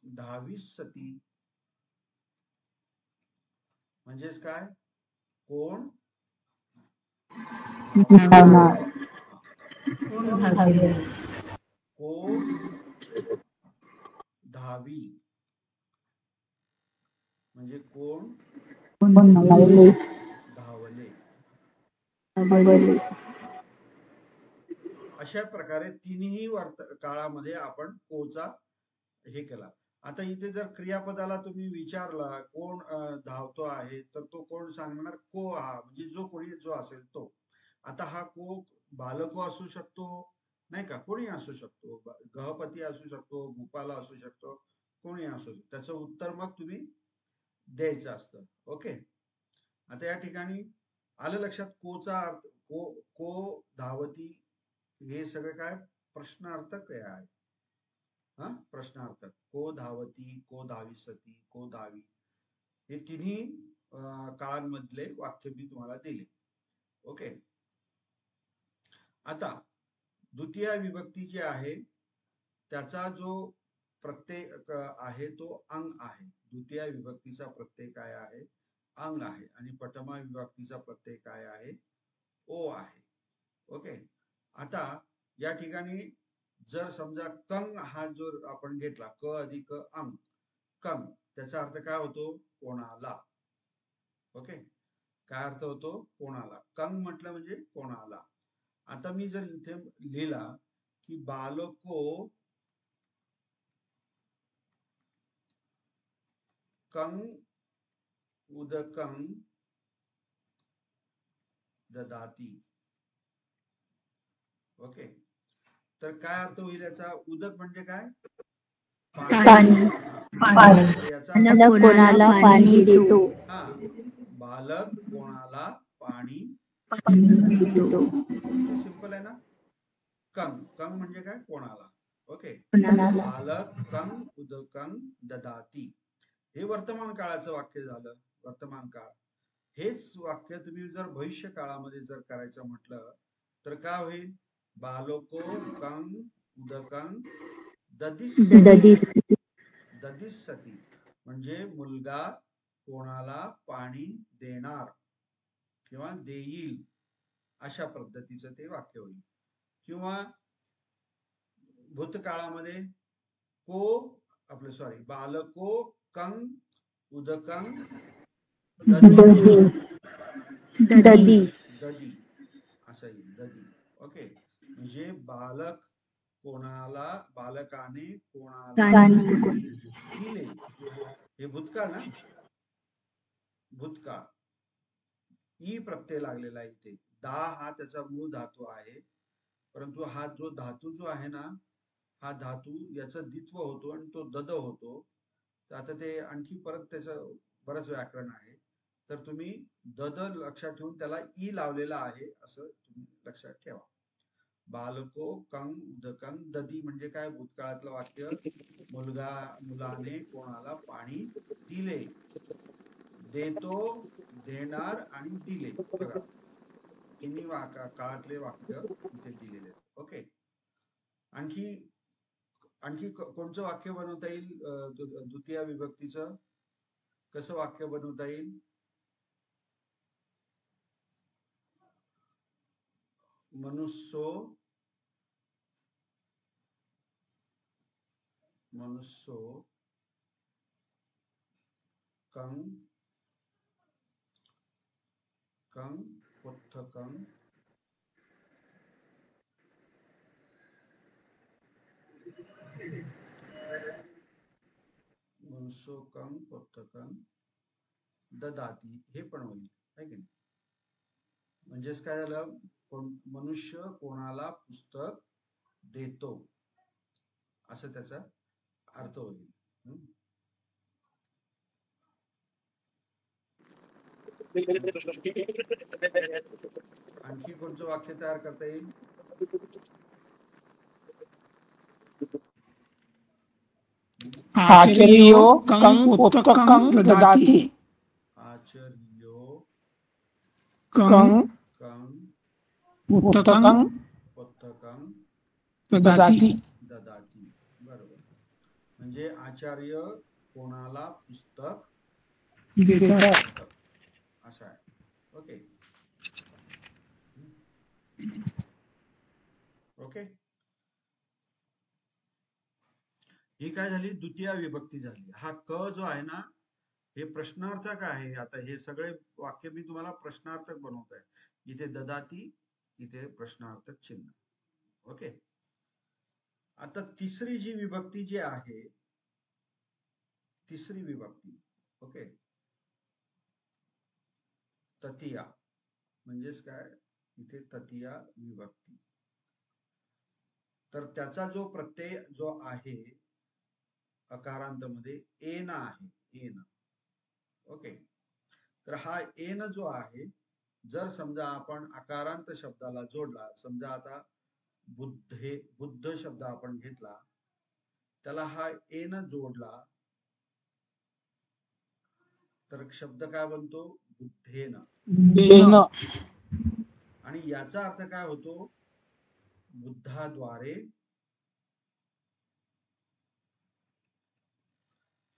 धावीस सती, म्हणजेच काय, कोण धावणार. कोण धावले. को धावी म्हणजे कोण कोण धावले. धावले. धावले. अशा प्रकारे तिन्ही काळामध्ये आपण कोचा हे केला. आता इथे जर क्रियापदाला तुम्ही विचारला कोण धावतो आहे, तर तो कोण सांगणार, को हा म्हणजे जो कोणी जो असेल तो. आता हा को बालको असू शकतो, नाही का, कोणी असू शकतो, गहपती असू शकतो, भूपाला असू शकतो, कोणी असू शकतो. त्याचं उत्तर मग तुम्ही द्यायचं असतं. ओके. आता या ठिकाणी आलं लक्षात, कोचा अर्थ को धावती हे सगळे काय प्रश्नार्थक आहे. हा, प्रश्नार्थक. को धावती, को धाविसती, को धावी, हे तिन्ही काळांमधले वाक्य मी तुम्हाला दिले. ओके. आता द्वितीय विभक्ती जी आहे त्याचा जो प्रत्यय आहे तो अंग आहे. द्वितीय विभक्तीचा प्रत्यय काय आहे, अंग आहे. आणि प्रथमा विभक्तीचा प्रत्यय काय आहे, ओ आहे. ओके. आता या ठिकाणी जर समजा कंग हा जो आपण घेतला, क अधिक अंग, कंग, त्याचा अर्थ काय होतो, कोणाला. ओके. काय अर्थ होतो, कोणाला. कंग म्हटलं म्हणजे कोणाला. आता मी जर इथे लिहिला की बालको कंग उदकं ददाती. ओके. तर काय अर्थ होईल याचा, उदक म्हणजे काय, पाणी. पाणी. याचा कोणाला पाणी देतो. हा, बालक कोणाला पाणी देतो. किती सिंपल आहे ना. कंग, कंग म्हणजे काय, कोणाला. ओके. बालक कंग उदकं ददाती, हे वर्तमान काळाचं वाक्य झालं. वर्तमान काळ. हेच वाक्य तुम्ही जर भविष्य काळामध्ये जर करायचं म्हटलं तर काय होईल, बालको कंग उदकं ददिस्सती, म्हणजे मुलगा कोणाला पाणी देणार किंवा देईल, अशा पद्धतीचं ते वाक्य होईल. किंवा भूतकाळामध्ये बालको कंग उदकं ददी. ददी असं येईल, ददी. ओके. म्हणजे बालकाने कोणाला दिले. हे भूतकाळ ना, भूतकाळ. ई प्रत्यय लागलेला आहे इथे. दा हा त्याचा मूळ धातू आहे, परंतु हा जो धातू जो आहे ना, हा धातू याचं द्वित्व होतो आणि तो दद होतो. तर आता ते आणखी परत त्याचं बरंच व्याकरण आहे, तर तुम्ही दद लक्षात ठेवून त्याला ई लावलेला आहे असं तुम्ही लक्षात ठेवा. बालको कंग उदकं ददी म्हणजे काय, भूतकाळातलं वाक्य, मुलाने कोणाला पाणी दिले. देतो, देणार आणि दिले. बघा, तिन्ही काळातले वाक्य इथे दिलेले आहेत. ओके. आणखी कोणचं वाक्य बनवता येईल, द्वितीय विभक्तीचं कसं वाक्य बनवता येईल, मनुष्यो कंग पुत्थकं ददाती, हे पण होईल, आहे की नाही. म्हणजेच काय झालं, मनुष्य कोणाला पुस्तक देतो असं त्याचा अर्थ होईल. आणखी कोणतं वाक्य तयार करता येईल, आचार्यो कंग पुस्तकं ददाति. आचार्यो कंग पुस्तकं पुस्तकं ददाति. ददाति. बरोबर. म्हणजे आचार्य कोणाला पुस्तक देतात. देतात, असं आहे. Okay okay. ही काय झाली, द्वितीय विभक्ती झाली. हा क जो आहे ना, हे प्रश्नार्थक आहे. आता हे सगळे वाक्य मी तुम्हाला प्रश्नार्थक बनवत आहे. इथे ददाती, इथे प्रश्नार्थक चिन्ह. ओके. आता तिसरी जी विभक्ती जी आहे, तिसरी विभक्ती, ओके, ततिया म्हणजेच काय, इथे ततिया विभक्ती. तर त्याचा जो प्रत्यय जो आहे अकारांत मध्ये एन आहे, एन. ओके. तर हा एन जो आहे, जर समजा आपण अकारांत शब्दाला जोडला, समजा आता बुद्ध शब्द आपण घेतला, त्याला हा एन जोडला, तर शब्द काय बनतो, बुद्धेन. देण. आणि याचा अर्थ काय होतो, बुद्धाद्वारे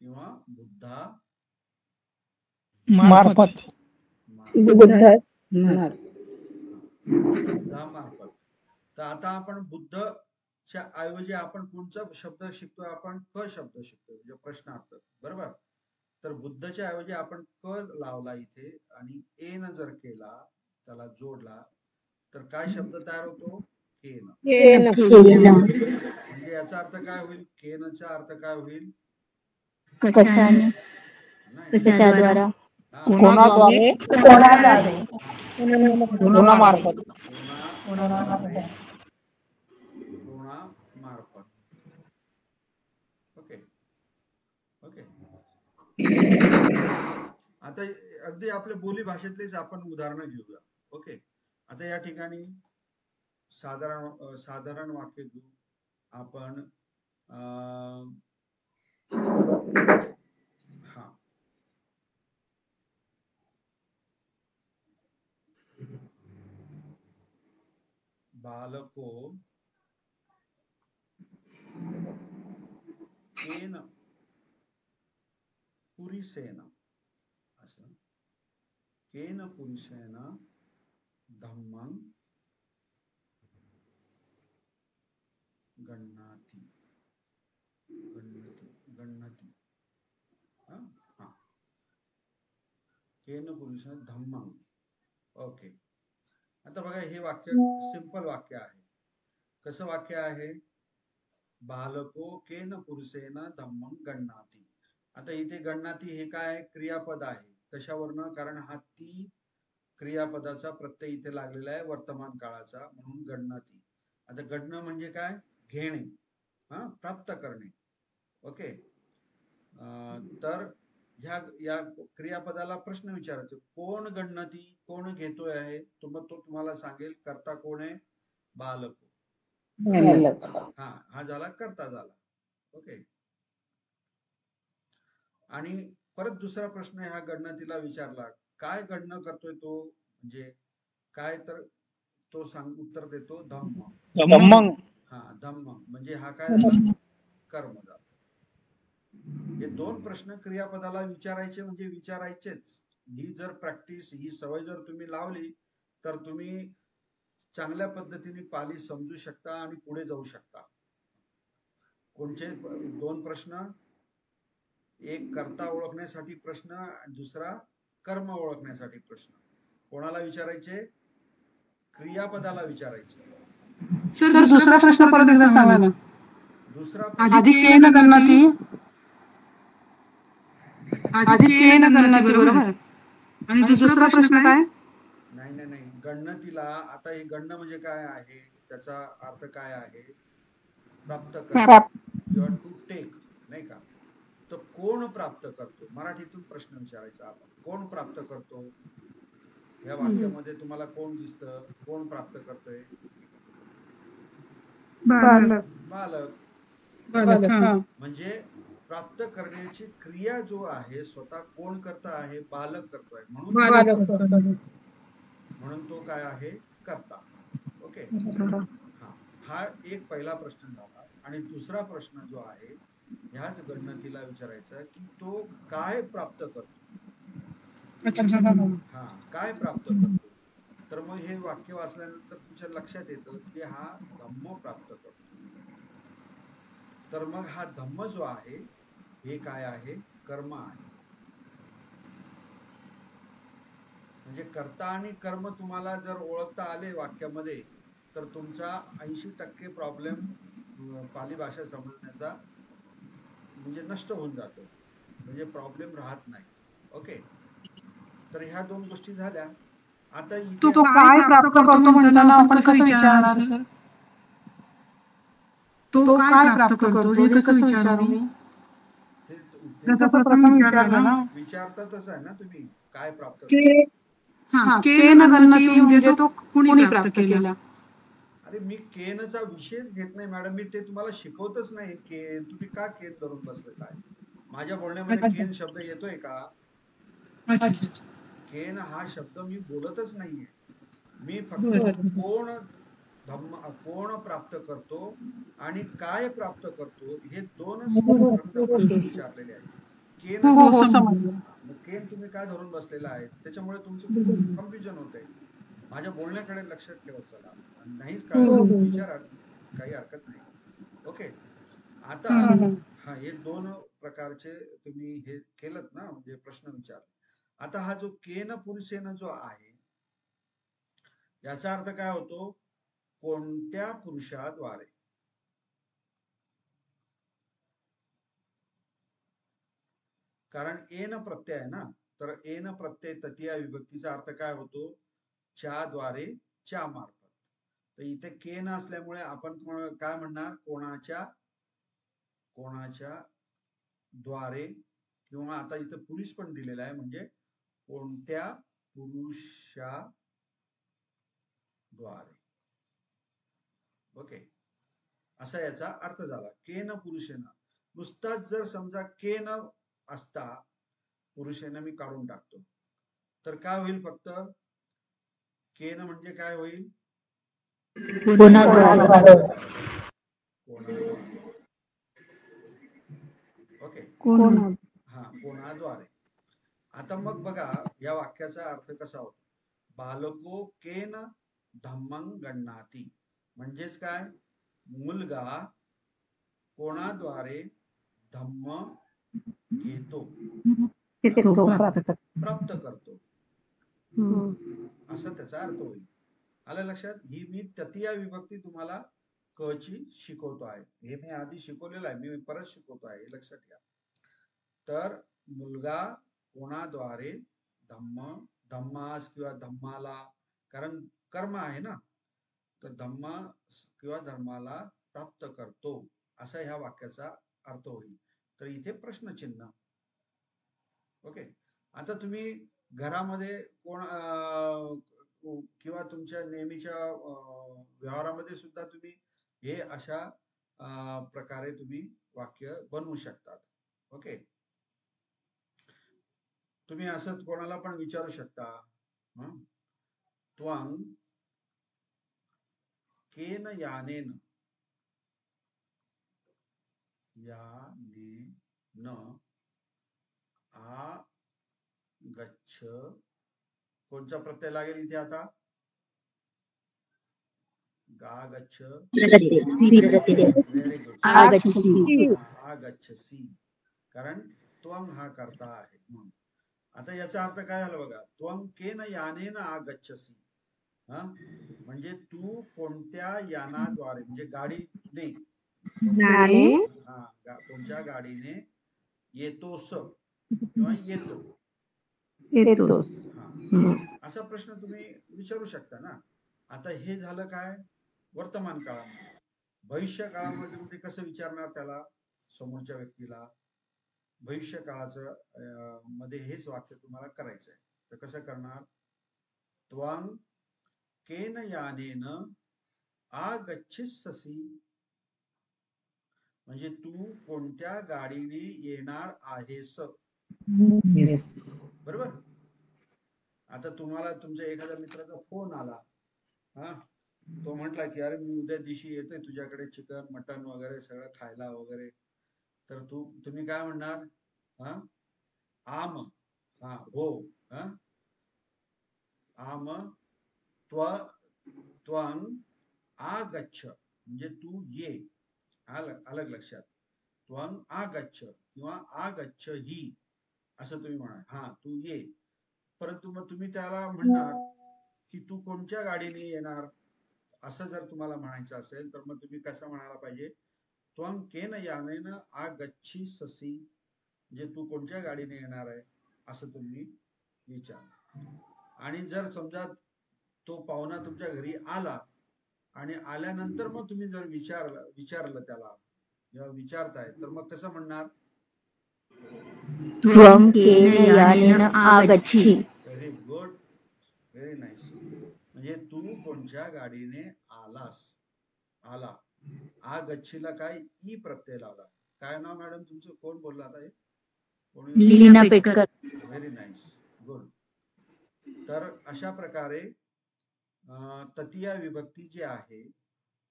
किंवा बुद्धा मार्फत. मार्फत. तर आता आपण बुद्धच्या ऐवजी आपण कोणचा शब्द शिकतोय, आपण क शब्द शिकतोय, म्हणजे प्रश्नार्थ, बरोबर. तर बुद्धच्या ऐवजी आपण क लावला इथे आणि एन जर केला, त्याला जोडला, तर काय शब्द तयार होतो, केन. म्हणजे याचा अर्थ काय होईल, केनचा अर्थ काय होईल, कशाने, नाही, कशाद्वारा, हा, कोणाद्वारे, कोणामार्फत. मार्फत. Okay okay. आता अगदी आपल्या बोली भाषेतलेच आपण उदाहरणं घेऊया. ओके. आता या ठिकाणी साधारण वाक्य घेऊ आपण. हा, बालको केन पुरुषेन, असं, केन पुरुषेन धम्मं गण्णाति, गण्णति. हा, केन पुरुषेन धम्मं. ओके. आता बघा, हे वाक्य सिंपल वाक्य आहे. कसं वाक्य आहे, बालको केन पुरुषेन धम्मं गण्णाति. आता इथे गण्णाति हे काय, क्रियापद आहे. कशावरनं, कारण हा ती क्रियापदाचा प्रत्यय इथे लागलेला आहे, वर्तमान काळाचा, म्हणून गण्णाति. आता गणणं म्हणजे काय, घेणे, हा, प्राप्त करणे. ओके. तर या क्रियापदाला प्रश्न विचारायचे, कोण गण्णति, कोण घेतोय आहे, तो तुम्हाला सांगेल. कर्ता कोण आहे, बालको. हा झाला कर्ता झाला. ओके. आणि परत दुसरा प्रश्न ह्या गणणतीला विचारला, काय गणना करतोय तो, म्हणजे काय, तर तो उत्तर देतो धम्म. हा, धम्म म्हणजे हा काय झाला, कर्म झाला. हे दोन प्रश्न क्रियापदाला विचारायचे, म्हणजे विचारायचेच. ही जर प्रॅक्टिस, ही सवय जर तुम्ही लावली, तर तुम्ही चांगल्या पद्धतीने पाली समजू शकता आणि पुढे जाऊ शकता. कोणते दोन प्रश्न, एक कर्ता ओळखण्यासाठी प्रश्न, दुसरा कर्म ओळखण्यासाठी प्रश्न. कोणाला विचारायचे, क्रियापदाला विचारायचे. सर दुसरा प्रश्न परत एकदा सांगा ना. दुसरा आधी केन गणती, आधी केन गणती, बरोबर. आणि दुसरा प्रश्न काय, नाही, गणतीला, आता हे गणन म्हणजे काय आहे, त्याचा अर्थ काय आहे, प्राप्त करणे, यू हॅव टू टेक, नाही का. तर कोण प्राप्त करतो, मराठीतून प्रश्न विचारायचा आपण, कोण प्राप्त करतो. या वाक्यामध्ये तुम्हाला कोण दिसतं, कोण प्राप्त करतोय, बालक. म्हणजे प्राप्त करण्याची क्रिया जो आहे, स्वतः कोण करता आहे, बालक करतोय, म्हणून तो काय आहे, कर्ता. ओके. हा एक पहिला प्रश्न झाला. आणि दुसरा प्रश्न जो आहे, ह्याच गणतीला विचारायचं की तो काय प्राप्त करतो. अच्छा. हा, काय प्राप्त करतो. तर मग हे वाक्य वाचल्यानंतर तुमच्या लक्षात येतं की हा धम्म प्राप्त करतो. तर मग हा धम्म जो आहे हे काय आहे, कर्म आहे. म्हणजे कर्ता आणि कर्म तुम्हाला जर ओळखता आले वाक्यामध्ये तर तुमचा 80% प्रॉब्लेम पाली भाषा समजण्याचा म्हणजे नष्ट होऊन जातो, म्हणजे प्रॉब्लेम राहत नाही. ओके, तर ह्या दोन गोष्टी झाल्या. आता इथे तो काय प्राप्त करतो म्हणताना आपण कसं विचारणार सर? तो काय प्राप्त करतो हे कसं विचारू मी? जसं प्रथम विचारलं ना, विचारता तसं आहे ना तुम्ही, काय प्राप्त के करतो. हा केन गणती म्हणजे तो कुणी प्राप्त केला. अरे मी केनचा विषयच घेत नाही मॅडम, मी ते तुम्हाला शिकवतच नाही. केन तुम्ही का केन धरून बसलेला आहे? माझ्या बोलण्यामध्ये केन शब्द येतोय का? अच्छा. केन हा शब्द मी बोलतच नाहीये. मी फक्त बरं. कोण कोण प्राप्त करतो आणि काय प्राप्त करतो हे दोनच फक्त प्रश्न विचारलेले आहेत. केन हो समजलं. केन तुम्ही काय धरून बसलेला आहे त्याच्यामुळे तुमचं कन्फ्युजन होत आहे. माझ्या बोलण्याकडे लक्ष ठेवत चला, नाहीच कळलं विचारा, काही हरकत नाही. ओके, आता हा हे दोन प्रकारचे तुम्ही हे केलत ना, म्हणजे प्रश्न विचार. आता हा जो केन पुरुषेन जो आहे याचा अर्थ काय होतो, कोणत्या पुरुषाद्वारे. कारण एन प्रत्यय आहे ना, तर एन प्रत्यय तृतीय विभक्तीचा अर्थ काय होतो, च्या द्वारे, च्या मार्फत. तर इथे केन असल्यामुळे आपण काय म्हणणार, कोणाच्या द्वारे, किंवा आता इथे पुरुष पण दिलेला आहे म्हणजे कोणत्या पुरुषाद्वारे. ओके, असा याचा अर्थ झाला. केन पुरुषेन. नुसताच जर समजा केन असता, पुरुषेन मी काढून टाकतो, तर काय होईल, फक्त केन म्हणजे काय होईल, कोणाद्वारे. ओके, कोण हा, कोणाद्वारे. आता मग बघा या वाक्याचा अर्थ कसा होतो, बालको केन धम्मं गण्णाती. म्हणजेच काय, मुलगा कोणाद्वारे धम्म घेतो, प्राप्त करतो, असा त्याचा अर्थ होईल. आलं लक्षात? ही मी तृतीय विभक्ती तुम्हाला क ची शिकवतो आहे. हे मी आधी शिकवलेलं आहे, मी परत शिकवतो आहे, हे लक्षात घ्या. तर मुलगा कोणाद्वारे धम्मास किंवा धम्माला, कारण कर्म आहे ना, तर धम्मास किंवा धर्माला प्राप्त करतो, असा ह्या वाक्याचा अर्थ होईल. तर इथे प्रश्नचिन्ह. ओके, आता तुम्ही घरामध्ये कोण किंवा तुमच्या नेहमीच्या व्यवहारामध्ये सुद्धा तुम्ही हे अशा प्रकारे तुम्ही वाक्य बनवू शकतात. ओके, तुम्ही असं कोणाला पण विचारू शकता, त्वं केन यानेन गच्छ. कोणचा प्रत्यय लागेल इथे आता, गा गच्छ. व्हेरी गुड, आगच्छसी. कारण त्वं हा करता आहे म्हणून. आता याचा अर्थ काय झाला बघा, त्वं केन यानेन आगच्छसी. म्हणजे तू कोणत्या यानाद्वारे, म्हणजे गाडीने, कोणत्या गाडीने येतोस किंवा येतो, असा प्रश्न तुम्ही विचारू शकता ना. आता हे झालं काय, वर्तमान काळामध्ये. भविष्य काळामध्ये कसं विचारणार त्याला, समोरच्या व्यक्तीला. भविष्य काळाचं मध्ये हेच वाक्य तुम्हाला करायचं आहे. तर कसं करणार, त्वं केन यानेन आगच्छसि. म्हणजे तू कोणत्या गाडीने येणार आहेस, बरोबर. आता तुम्हाला तुमच्या एखाद्या मित्राचा फोन आला, तो म्हटला की अरे मी उद्या दिवशी येतोय तुझ्याकडे चिकन मटन वगैरे सगळं खायला वगैरे. तर तुम्ही काय म्हणणार? हा, आम, हा हो, हा आम त्वं आगच्छ म्हणजे तू ये. अलग लक्षात. त्वं आगच्छ किंवा आगच्छ ही असं तुम्ही म्हणा. हा तू ये. परंतु मग तुम्ही त्याला म्हणणार की तू कोणत्या गाडीने येणार, असं जर तुम्हाला म्हणायचं असेल तर मग तुम्ही कसं म्हणायला पाहिजे? त्वं केन यानेन आगच्छीसि, म्हणजे तू कोणत्या गाडीने येणार आहे असं तुम्ही विचार. आणि जर समजा तो पाहुणा तुमच्या घरी आला आणि आल्यानंतर मग तुम्ही जर विचारलं त्याला, जेव्हा विचारताय तर मग कसं म्हणणार? त्वं केन यानेन आगच्छि. Very good, very nice. म्हणजे तू कोणत्या गाडीने आला. आगच्छीला काय ई प्रत्यय लावला. काय नाव मॅडम तुमचं? कोण बोलला आता हे? Leena Petkar. Very nice, good. तर अशा प्रकारे तृतीय विभक्ती जी आहे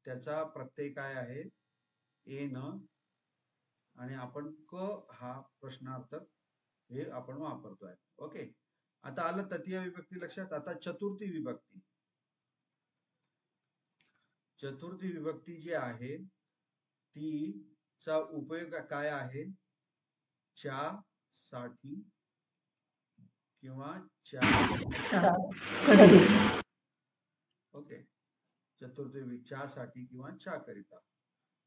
त्याचा प्रत्यय काय आहे? एन. आणि आपण क हा प्रश्नार्थक हे आपण वापरतोय. ओके, आता आलं तृतीय विभक्ती लक्षात. आता चतुर्थी विभक्ती. चतुर्थी विभक्ती जी आहे तीचा उपयोग काय आहे? च्या साठी किंवा च्या. ओके, चतुर्थी च्या साठी किंवा च्या करिता.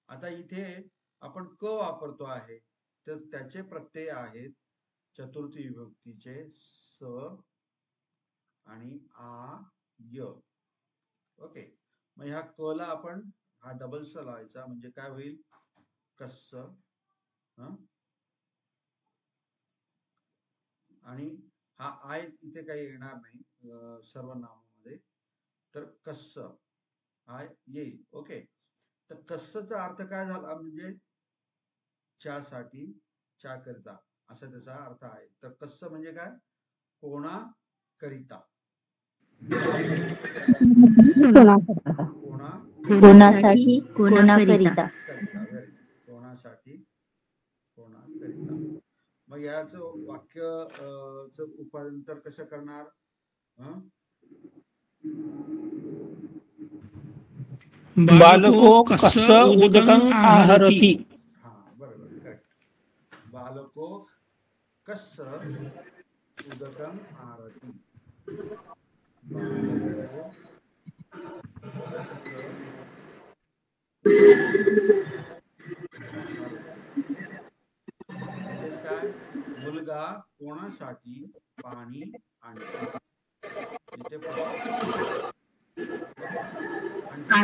आता इथे आपण क वापरतो आहे तर त्याचे प्रत्यय आहेत चतुर्थी विभक्तीचे स आणि आ, य. ओके, मग ह्या क ला आपण हा डबल स लावायचा म्हणजे काय होईल? कस्स. आणि हा आय इथे काही येणार नाही सर्वनामामध्ये, तर कस्स आय येईल. ओके, तर कस्सचा अर्थ काय झाला? म्हणजे च्या साठी, च्या करिता असा त्याचा अर्थ आहे. तर कस्स म्हणजे काय? कोणा करिता. कोणासाठी, कोणाकरिता. कोणासाठी, कोणाकरिता. मग याचं वाक्य उपांतर कसं करणार? बालको कस्य उदकं आहरति. हा बरोबर, करेक्ट. बालको कस्य उदकं आहरति. बालको कस्य म्हणजेच काय? मुलगा कोणासाठी पाणी आणतो. इथे प्रश्न.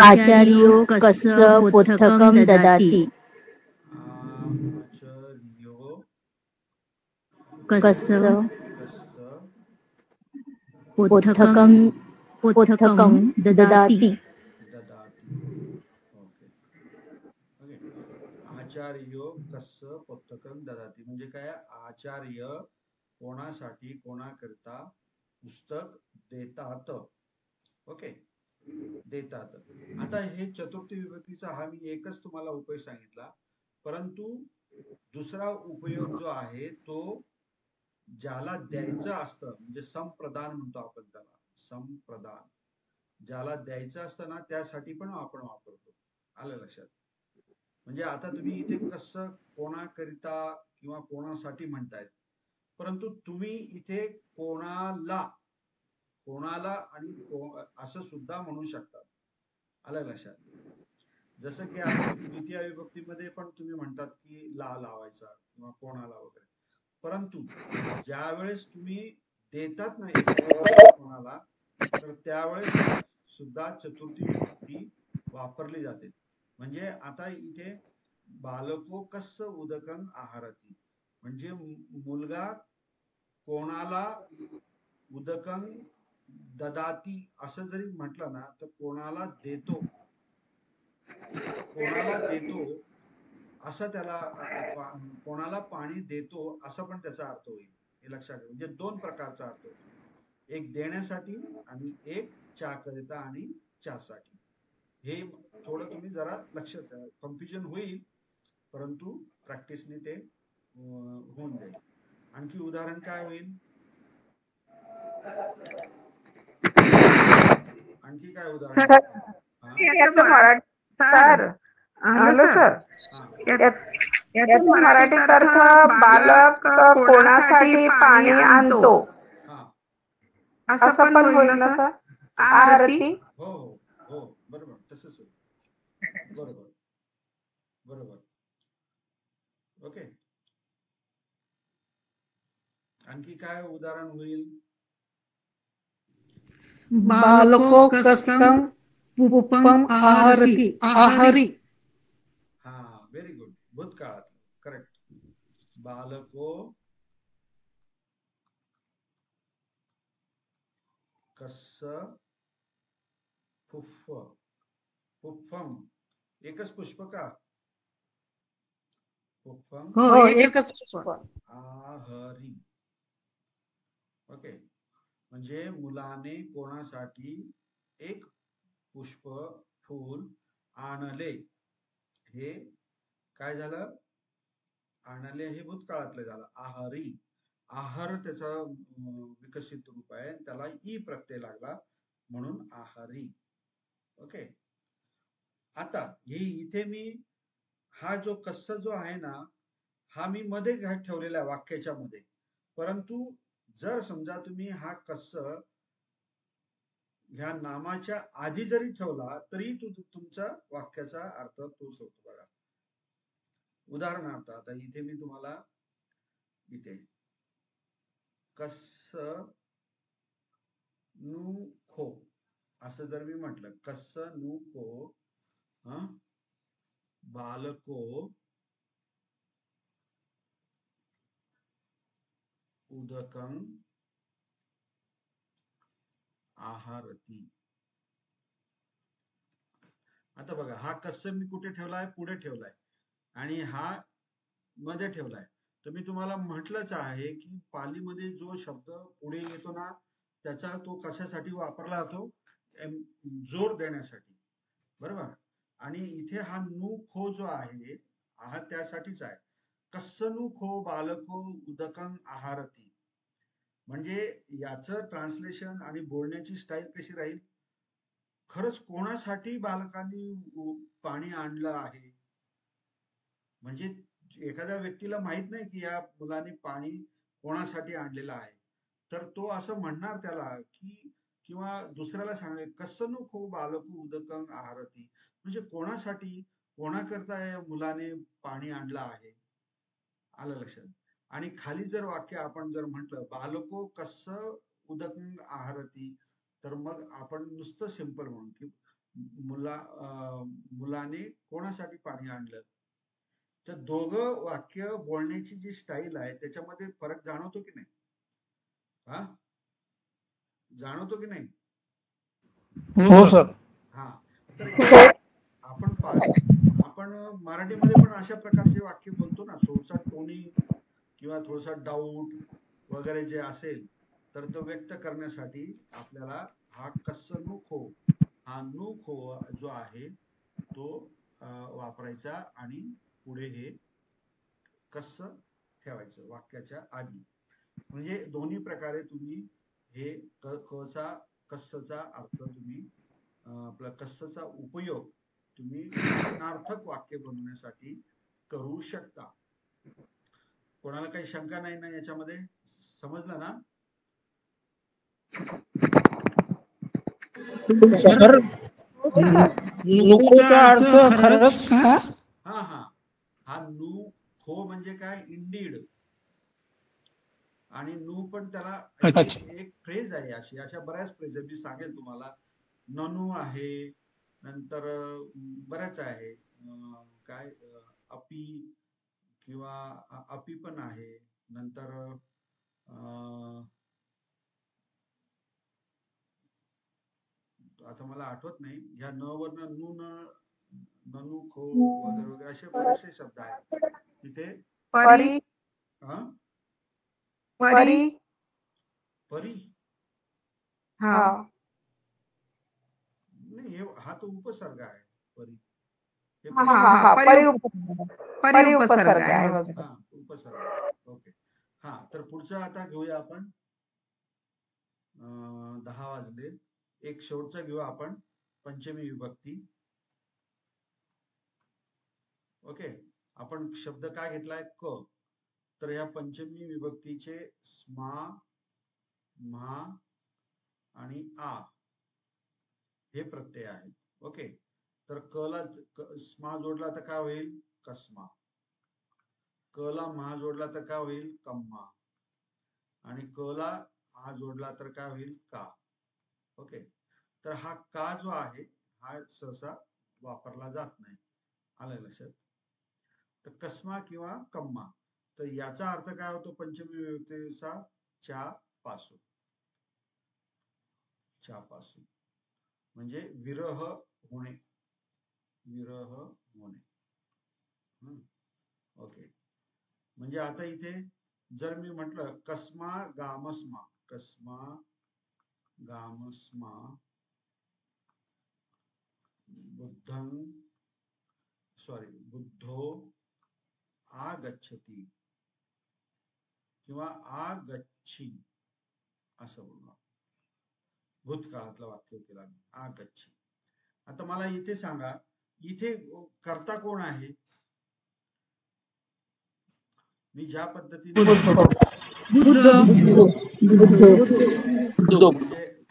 आचार्यो कस्य पोथकं ददाति. आचार्यो कस्य पोथकं ददाति. आचार्यो कस्य पुस्तकं ददाति म्हणजे काय? आचार्य कोणासाठी, कोणाकरिता पुस्तक देतात. ओके, देतात. आता हे चतुर्थी विभक्तीचा हा मी एकच तुम्हाला उपयोग सांगितला, परंतु दुसरा उपयोग जो आहे तो ज्याला द्यायचं असतं म्हणजे संप्रदान म्हणतो आपण त्याला. संप्रदान ज्याला द्यायचं असतं ना त्यासाठी पण आपण वापरतो. आलं लक्षात? म्हणजे आता तुम्ही इथे कसं कोणाकरिता किंवा कोणासाठी म्हणतायत, परंतु तुम्ही इथे कोणाला आणि असं सुद्धा म्हणू शकतात. आलं लक्षात? जसं की आता द्वितीय विभक्तीमध्ये पण तुम्ही म्हणतात की ला लावायचा किंवा कोणाला वगैरे, परंतु ज्या वेळेस तुम्ही देतात ना एखाद्या कोणाला तर त्यावेळेस सुद्धा चतुर्थी विभक्ती वापरली जाते. म्हणजे आता इथे बालको कस्य उदकं आहरति म्हणजे मुलगा कोणाला उदकं ददाती असं जरी म्हटलं ना तर कोणाला देतो असं त्याला, कोणाला पाणी देतो असं पण त्याचा अर्थ होईल. हे लक्षात ठेवा. म्हणजे दोन प्रकारचा अर्थ होतो, एक देण्यासाठी आणि एक च्या करिता आणि च्यासाठी. हे थोडं तुम्ही जरा लक्षात ठेवा, कन्फ्युजन होईल परंतु प्रॅक्टिसने ते होऊन जाईल. आणखी उदाहरण काय होईल? आणखी काय उदाहरण? याचं मराठी सर हॅलो सर याचा मराठीत अर्थ बालक कोणासाठी पाणी आणतो असं पण होईल ना सर? आरती. हो हो हो बरोबर, तसंच होईल. बरोबर बरोबर. ओके. आणखी काय उदाहरण होईल? बालको कस्सम पुष्पम आहरति आहरी. हा, व्हेरी गुड. भूतकाळात करेक्ट. बालको कस्स पुष्प पुष्पम, एकच पुष्प का? पुष्पम हो, एकच पुष्प. आहरी. ओके, म्हणजे मुलाने कोणासाठी एक पुष्प फूल आणले. हे काय झालं? आणले हे भूतकाळातलं झालं. आहरी, आहर त्याचा विकसित रूप आहे, त्याला ई प्रत्यय लागला म्हणून आहरी. ओके. आता हे इथे मी हा जो कस्स जो आहे ना, हा मी मध्ये ठेवलेला आहे वाक्याच्या मध्ये. परंतु जर समजा तुम्ही हा कस्स ह्या नामाच्या आधी जरी ठेवला तरी तुमचा वाक्याचा अर्थ तोच होतो. बघा उदाहरणार्थ आता इथे मी तुम्हाला इथे कस्स नु खो असं जर मी म्हटलं, कस्स नु खो बालको उदकं आहारती. आता बघा हा कस्स मी कुठे ठेवलाय? पुढे ठेवलाय आणि हा मध्ये ठेवलाय. तर मी तुम्हाला म्हटलंच आहे की पालीमध्ये जो शब्द पुढे येतो ना, त्याचा तो कशासाठी वापरला जातो? जोर देण्यासाठी, बरोबर. आणि इथे हा नु खो जो आहे हा त्यासाठीच आहे. कस्स नु खो बालको उदकं आहारती. म्हणजे याचं ट्रान्सलेशन आणि बोलण्याची स्टाईल कशी राहील? खरंच कोणासाठी बालकांनी पाणी आणलं आहे? म्हणजे एखाद्या व्यक्तीला माहित नाही की या मुलाने पाणी कोणासाठी आणलेलं आहे, तर तो असं म्हणणार त्याला की, किंवा दुसऱ्याला सांगेल कस्स नु खो बालको उदकं आहारती. म्हणजे कोणासाठी, कोणाकरता या मुलाने पाणी आणलं आहे. आलं लक्षात? आणि खाली जर वाक्य आपण जर म्हटलं बालको कस्स उदकं आहारती, तर मग आपण नुसतं सिंपल म्हणू की मुलाने कोणासाठी पाणी आणलं. तर दोघं वाक्य बोलण्याची जी स्टाईल आहे त्याच्यामध्ये फरक जाणवतो की नाही? हा, जाणवतो की नाही? हो सर. हा, तर आपण मराठीमध्ये पण अशा प्रकारचे वाक्य बोलतो ना, थोडासा टोनी किंवा थोडासा डाऊट वगैरे जे असेल तर तो व्यक्त करण्यासाठी आपल्याला हा कस्स नु खो, हा नु खो जो आहे तो वापरायचा आणि पुढे हे कस्स ठेवायचं वाक्याच्या आधी. म्हणजे दोन्ही प्रकारे तुम्ही हे कस्सचा अर्थ तुम्ही आपला कस्सचा उपयोग तुम्ही प्रश्नार्थक वाक्य बनवण्यासाठी करू शकता. कोणाला काही शंका नाही ना याच्यामध्ये? समजलं ना? सर नुकोचा अर्थ खरंच का? हा हा, हा नु खो म्हणजे काय? इंडीड. आणि नु पण त्याला एक फ्रेज आहे, अशा बऱ्याच फ्रेज आहे. मी सांगेल तुम्हाला. ननु आहे, नंतर बऱ्याच आहे, काय अपी किंवा अपी पण आहे. नंतर आता मला आठवत नाही. ह्या न वरनं नु ननु खो वगैरे वगैरे असे बरेचसे शब्द आहेत इथे. परी. परी. परी. हा नाही, हा तो उपसर्ग आहे. परी. परी परी उपसर्ग आहे वगैरे. हा उपसर्ग. ओके. हा तर पुढचं आता घेऊया आपण. 10 वाजले. एक शेवटचा घेऊ आपण, पंचमी विभक्ती. ओके. आपण शब्द काय घेतलाय? क. तर या पंचमी विभक्तीचे स्मा, म्हा आणि आ हे प्रत्यय आहेत. ओके. तर क ला स्मा जोडला तर काय होईल? कस्मा. क ला म्हा जोडला तर काय होईल? कम्मा. आणि क ला आ जोडला तर काय होईल? का. ओके. तर हा का जो आहे हा सहसा वापरला जात नाही. आलं लक्षात? तर कस्मा किंवा कम्मा. तर याचा अर्थ काय होतो पंचमी विभक्तीचा? च्या पासून. च्या पासून म्हणजे विरह होणे. विरह होणे. ओके. म्हणजे आता इथे जर मी म्हटलं कस्मा गामस्मा, कस्मा गामस्मा बुद्धं बुद्धो आगच्छति किंवा आगच्छी असं बोलणार. भूतकाळातलं वाक्य केलं मी, आगच्छी. आता मला इथे सांगा, इथे कर्ता कोण आहे? मी ज्या पद्धतीने म्हणजे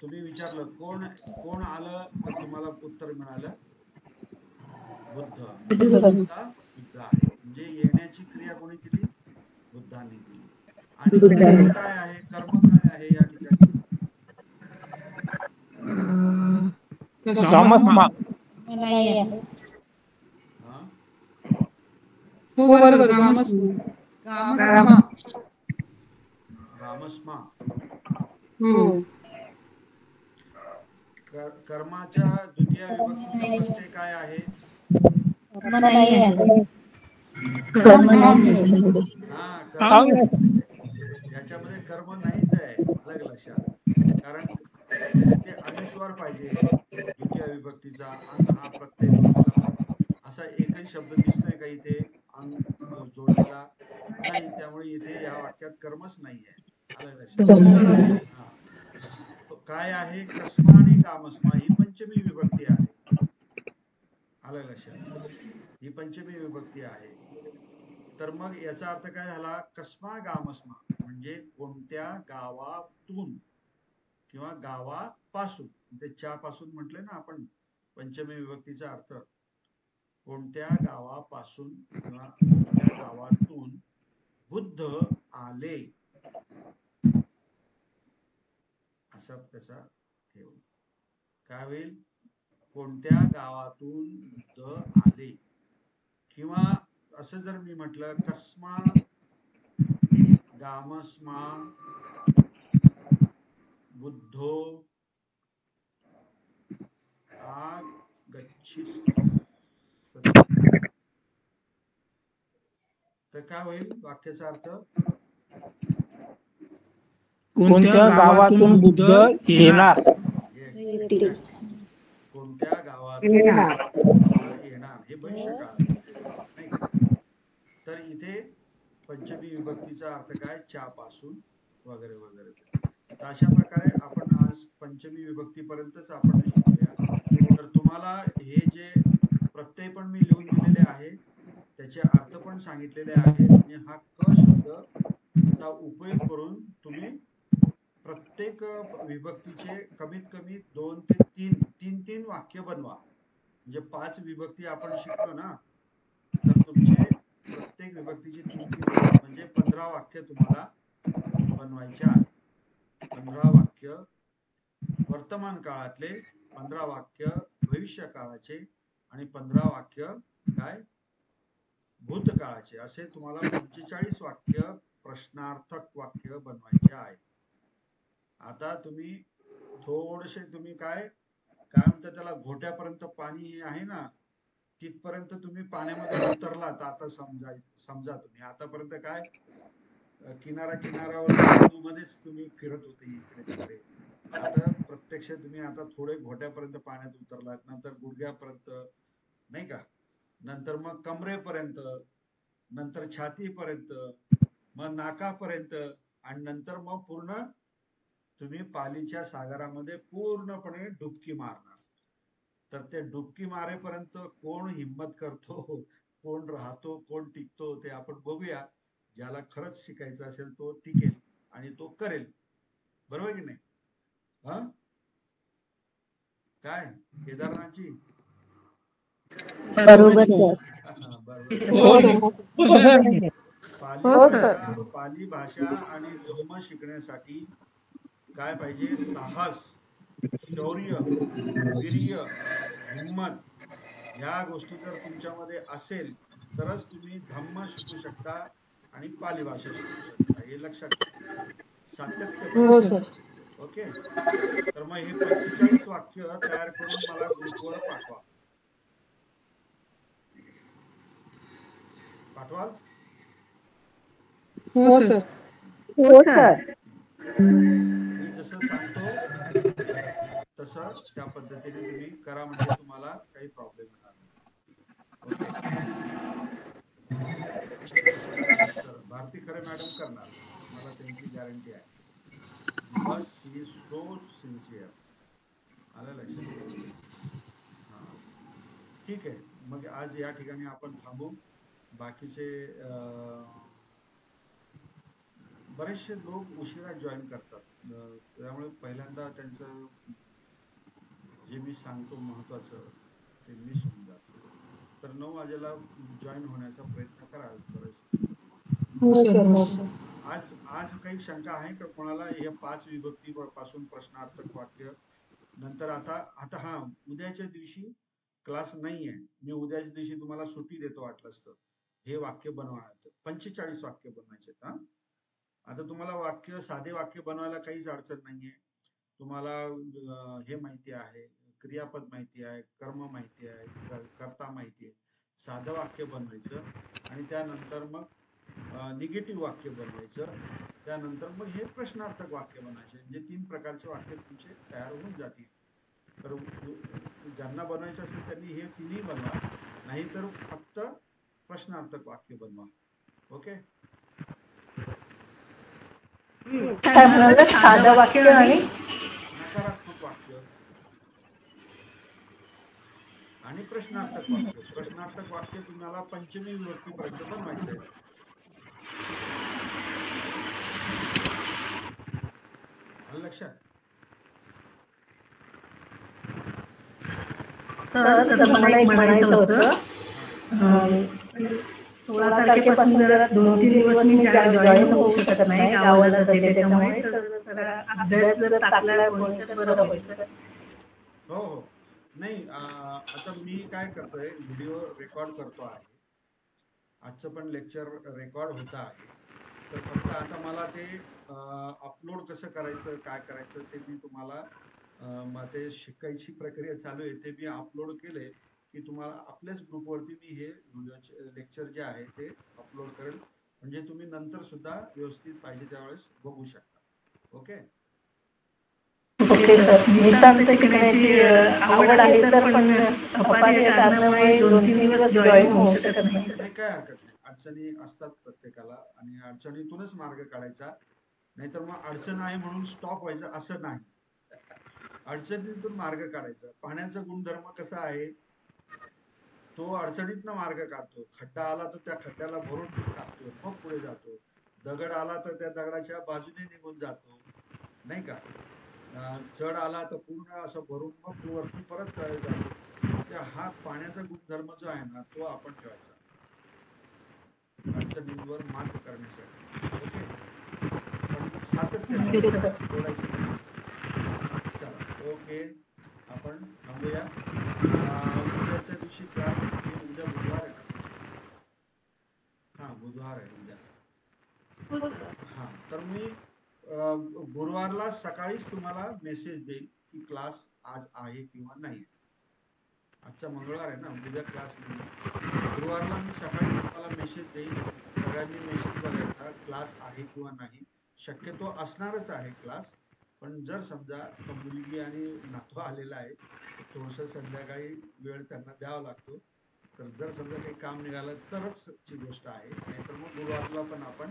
तुम्ही विचारलं कोण कोण आलं तर तुम्हाला उत्तर मिळालं बुद्ध. बुद्ध आहे. म्हणजे येण्याची क्रिया कोणी केली? बुद्धांनी केली. आणि कर्म काय आहे? कर्म काय आहे या ठिकाणी? रामस्मा. कर्माच्या द्वितीय विभक्तीचा प्रत्यय काय आहे? याच्यामध्ये कर्म नाहीच आहे. अलग लक्षात. कारण ते अनुस्वार पाहिजे द्वितीय विभक्तीचा. अंग हा प्रत्यय जोडलेला पाहिजे. असा एकही शब्द दिसतोय का इथे अंग जोडलेला? नाही. त्यामुळे इथे या वाक्यात कर्मच नाहीये. अलग लक्षात. काय आहे? कस्मा आणि गामस्मा ही पंचमी विभक्ती आहे. आलं लक्षात? ही पंचमी विभक्ती आहे. तर मग याचा अर्थ काय झाला? कस्मा गामस्मा म्हणजे कोणत्या गावातून किंवा गावापासून. ते च्या पासून म्हटले ना आपण पंचमी विभक्तीचा अर्थ. कोणत्या गावापासून किंवा कोणत्या गावातून बुद्ध आले असा त्याचा हे होईल. काय होईल? कोणत्या गावातून बुद्ध आले. किंवा असं जर मी म्हटलं कस्मा गामस्मा बुद्धो आगच्छति तर काय होईल वाक्याचा अर्थ? कोणत्या गावातून बुद्ध येणार. कोणत्या गावातून येणार हे भविष्य काळ नाही का? तर इथे पंचमी विभक्तीचा अर्थ काय? च्या पासून वगैरे वगैरे. तर अशा प्रकारे आपण आज पंचमी विभक्तीपर्यंतच आपण शिकूया. तर तुम्हाला हे जे प्रत्यय पण मी लिहून दिलेले आहे त्याचे अर्थ पण सांगितलेले आहे. आणि हा क शब्दाचा उपयोग करून तुम्ही प्रत्येक विभक्तीचे कमीत कमी 2 ते 3 वाक्य बनवा. म्हणजे 5 विभक्ती आपण शिकलो ना, तर तुमचे प्रत्येक विभक्तीचे 3 म्हणजे 15 वाक्य तुम्हाला बनवायचे आहे. 15 वाक्य वर्तमान काळातले, 15 वाक्य भविष्य काळाचे आणि 15 वाक्य काय भूतकाळाचे. असे तुम्हाला 45 वाक्य प्रश्नार्थक वाक्य बनवायचे आहे. आता तुम्ही थोडेसे तुम्ही काय म्हणतात त्याला, घोट्यापर्यंत पाणी आहे ना, तिथपर्यंत तुम्ही पाण्यामध्ये उतरलात. आता समजा तुम्ही आतापर्यंत काय किनाऱ्यावर मध्येच तुम्ही फिरत होते इकडे तिकडे. आता प्रत्यक्ष तुम्ही आता थोडे घोट्यापर्यंत पाण्यात उतरलात, नंतर गुडघ्यापर्यंत नाही का, नंतर मग कमरेपर्यंत, नंतर छातीपर्यंत, मग नाकापर्यंत, आणि नंतर मग पूर्ण तुम्ही पालीच्या सागरामध्ये पूर्णपणे डुबकी मारणार. तर ते डुबकी मारेपर्यंत कोण हिम्मत करतो, कोण राहतो, कोण टिकतो, ते आपण बघूया. ज्याला खरंच शिकायचं असेल तो टिकेल आणि तो करेल. बरोबर की नाही? हा, काय केदारनाथजी? बरोबर सर. बरोबर. हो सर. पाली भाषा आणि धम्म शिकण्यासाठी काय पाहिजे? साहस, शौर्य, वीर्य, हिम्मत, ह्या गोष्टी जर तुमच्यामध्ये असेल तरच तुम्ही धम्म शिकू शकता आणि पाली भाषा शिकू शकता. हे लक्षात ठेवा. सातत्य पाहिजे. ओके. तर मग हे 45 वाक्य तयार करून मला ग्रुपवर पाठवा. पाठवाल? हो सर. हो सर. मी जसं सांगतो तसं त्या पद्धतीने तुम्ही करा, म्हणजे तुम्हाला काही प्रॉब्लेम येणार नाही. ओके. तर भारती खरे मॅडम करणार, मला त्यांची गॅरंटी आहे. Because she is so sincere. आलं लक्षात? हा, ठीक आहे. मग आज या ठिकाणी आपण थांबू. बाकीचे बरेचसे लोक उशिरा जॉईन करतात, त्यामुळे पहिल्यांदा त्यांचं जे मी सांगतो महत्वाचं ते मिस होऊन जातं. तर 9 वाजेला जॉईन होण्याचा प्रयत्न करा. बरेच आज काही शंका आहे का कोणाला? हे 5 विभक्ती पासून प्रश्नार्थक वाक्य नंतर आता हा, उद्याच्या दिवशी क्लास नाही आहे. मी उद्याच्या दिवशी तुम्हाला सुट्टी देतो वाटलंच तर. हे वाक्य बनवण्यात 45 वाक्य बनवायचे. हा, आता तुम्हाला वाक्य, साधे वाक्य बनवायला काहीच अडचण नाहीये. तुम्हाला हे माहिती आहे, क्रियापद माहिती आहे, कर्म माहिती आहे, कर्ता माहिती आहे. साधं वाक्य बनवायचं आणि त्यानंतर मग निगेटिव्ह वाक्य बनवायचं. त्यानंतर मग हे प्रश्नार्थक वाक्य बनायचे. म्हणजे 3 प्रकारचे वाक्य तुमचे तयार होऊन जातील. तर ज्यांना बनवायचं असेल त्यांनी हे 3ही बनवा, नाहीतर फक्त प्रश्नार्थक वाक्य बनवा. ओके. काय म्हणाले? साधं वाक्य आणि नकारात्मक वाक्य आणि प्रश्नार्थक वाक्य. प्रश्नार्थक वाक्य तुम्हाला पंचमी विभक्तीपर्यंत बनवायचं आहे. आलं लक्षात? तर मला एक म्हणायचं होतं, 16 तारखेपासून जरा 2-3 दिवस मी जॉईन होऊ शकत नाही, गावाला जाते त्याच्यामुळे. अभ्यास जर टाकला तर बरं होईल. हो. नाही, आता मी काय करतोय, व्हिडिओ रेकॉर्ड करतो आहे. आजचं पण लेक्चर रेकॉर्ड होत आहे. तर फक्त आता मला ते अपलोड कसं करायचं, काय करायचं ते मी तुम्हाला, मग ते शिकायची प्रक्रिया चालू आहे. ते मी अपलोड केले की तुम्हाला आपल्याच ग्रुपवरती मी हे व्हिडिओ लेक्चर जे आहे ते अपलोड करेल, म्हणजे तुम्ही नंतर सुद्धा व्यवस्थित पाहिजे त्यावेळेस बघू शकता. ओके. Okay sir. नितांत शिकण्याची आवड आहे सर, पण अपार्य कारणामुळे 2-3 दिवस जॉईन होऊ शकत नाही. काय हरकत नाही. अडचणी असतात प्रत्येकाला आणि अडचणीतूनच मार्ग काढायचा. नाहीतर मग अडचण आहे म्हणून स्टॉप व्हायचं असं नाही. अडचणीतून मार्ग काढायचा. पाण्याचा गुणधर्म कसा आहे, तो अडचणीतनं मार्ग काढतो. खड्डा आला तर त्या खड्ड्याला भरून टाकतो, मग पुढे जातो. दगड आला तर त्या दगडाच्या बाजूने निघून जातो, नाही का? चढ आला तर पूर्ण असं भरून मग वरती परत जातो. त्या हा पाण्याचा गुणधर्म जो आहे ना, तो आपण ठेवायचा अडचणींवर मात करण्यासाठी. ओके. पण सातत्य सोडायचं नाही. चला, ओके. आपण थांबूया. उद्याच्या दिवशी क्लास, उद्या बुधवार आहे ना? हा, बुधवार आहे उद्या. हा, तर मी गुरुवारला सकाळीच तुम्हाला मेसेज देईल की क्लास आज आहे किंवा नाही. आजचा मंगळवार आहे ना, उद्या क्लास नाही. गुरुवारला मी सकाळीच तुम्हाला मेसेज देईल. सगळ्यांनी मेसेज बघायचा, क्लास आहे किंवा नाही. शक्यतो असणारच आहे क्लास, पण जर समजा आता मुलगी आणि नातू आलेला आहे, थोडस संध्याकाळी वेळ त्यांना द्यावा लागतो. तर जर समजा काही काम निघालं तरच ची गोष्ट आहे, नाहीतर मग गुरुवारला पण आपण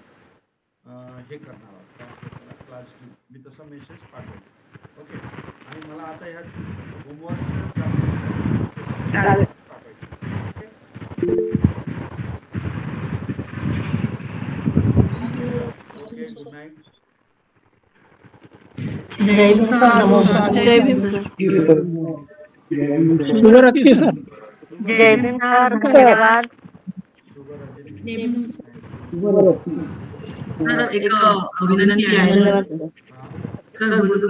हे करणार आहोत, काय म्हणतात त्याला, क्लास घेऊ. मी तसा मेसेज पाठवतो. ओके. आणि मला आता ह्या होमवर्क जास्त चालेल. पाठवायचे. ओके. Good night. जय भीम सर. नमस्कार. जय भीम सर. शुभरात्री सर. जय भीम सर. धन्यवाद. सर एक विनंती आहे सर. सर बोलू?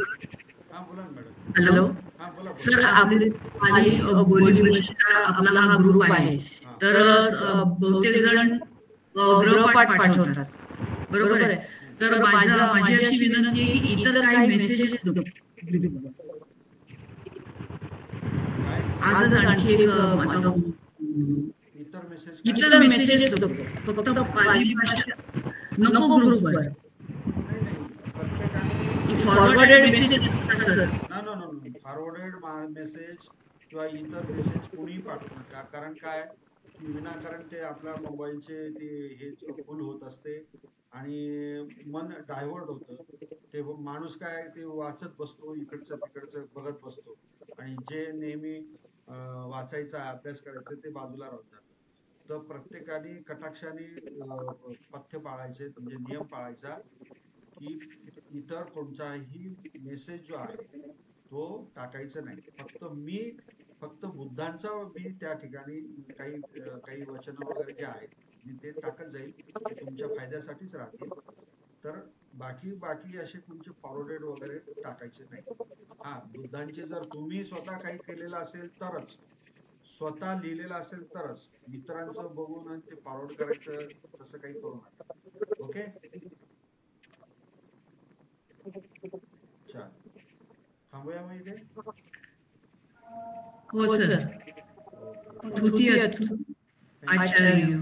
हा बोला ना मॅडम. हॅलो हा बोला. सर, आपले बोली भाषेचा आपला हा ग्रुप आहे, तर बहुतेक जण गृहपाठ पाठवतात, बरोबर आहे. तर माझी अशी विनंती आहे की इतर काही मेसेजेस आजच आणखी एक इतर मेसेज इतर मेसेजेस फक्त पाली भाषा नको ग्रुपवर. प्रत्येकाने forwarded message sir. No forwarded message किंवा इतर मेसेज कोणीही पाठवू नका. कारण काय की विनाकारण ते आपल्या मोबाईलचे ते हे फुल होत असते आणि मन डायव्हर्ट होतं. ते माणूस काय ते वाचत बसतो, इकडचं तिकडचं बघत बसतो आणि जे नेहमी वाचायचा अभ्यास करायचं ते बाजूला राहून जातं. तर प्रत्येकाने कटाक्षाने पथ्य पाळायचे, म्हणजे नियम पाळायचा की इतर कोणताही मेसेज जो आहे तो टाकायचा नाही. फक्त बुद्धांचा मी त्या ठिकाणी काही वचन वगैरे जे आहेत मी ते टाकत जाईल, ते तुमच्या फायद्यासाठीच राहतील. तर बाकी असे तुमचे फॉरवर्डेड वगैरे टाकायचे नाही. हा, बुद्धांचे जर तुम्ही स्वतः काही केलेलं असेल तरच, स्वतः लिहिलेलं असेल तरच, मित्रांचं बघून आणि ते फॉरवर्ड करायचं तसं काही करू नका. ओके. थांबूया मग इथे. हो सर. तुती आचार्य.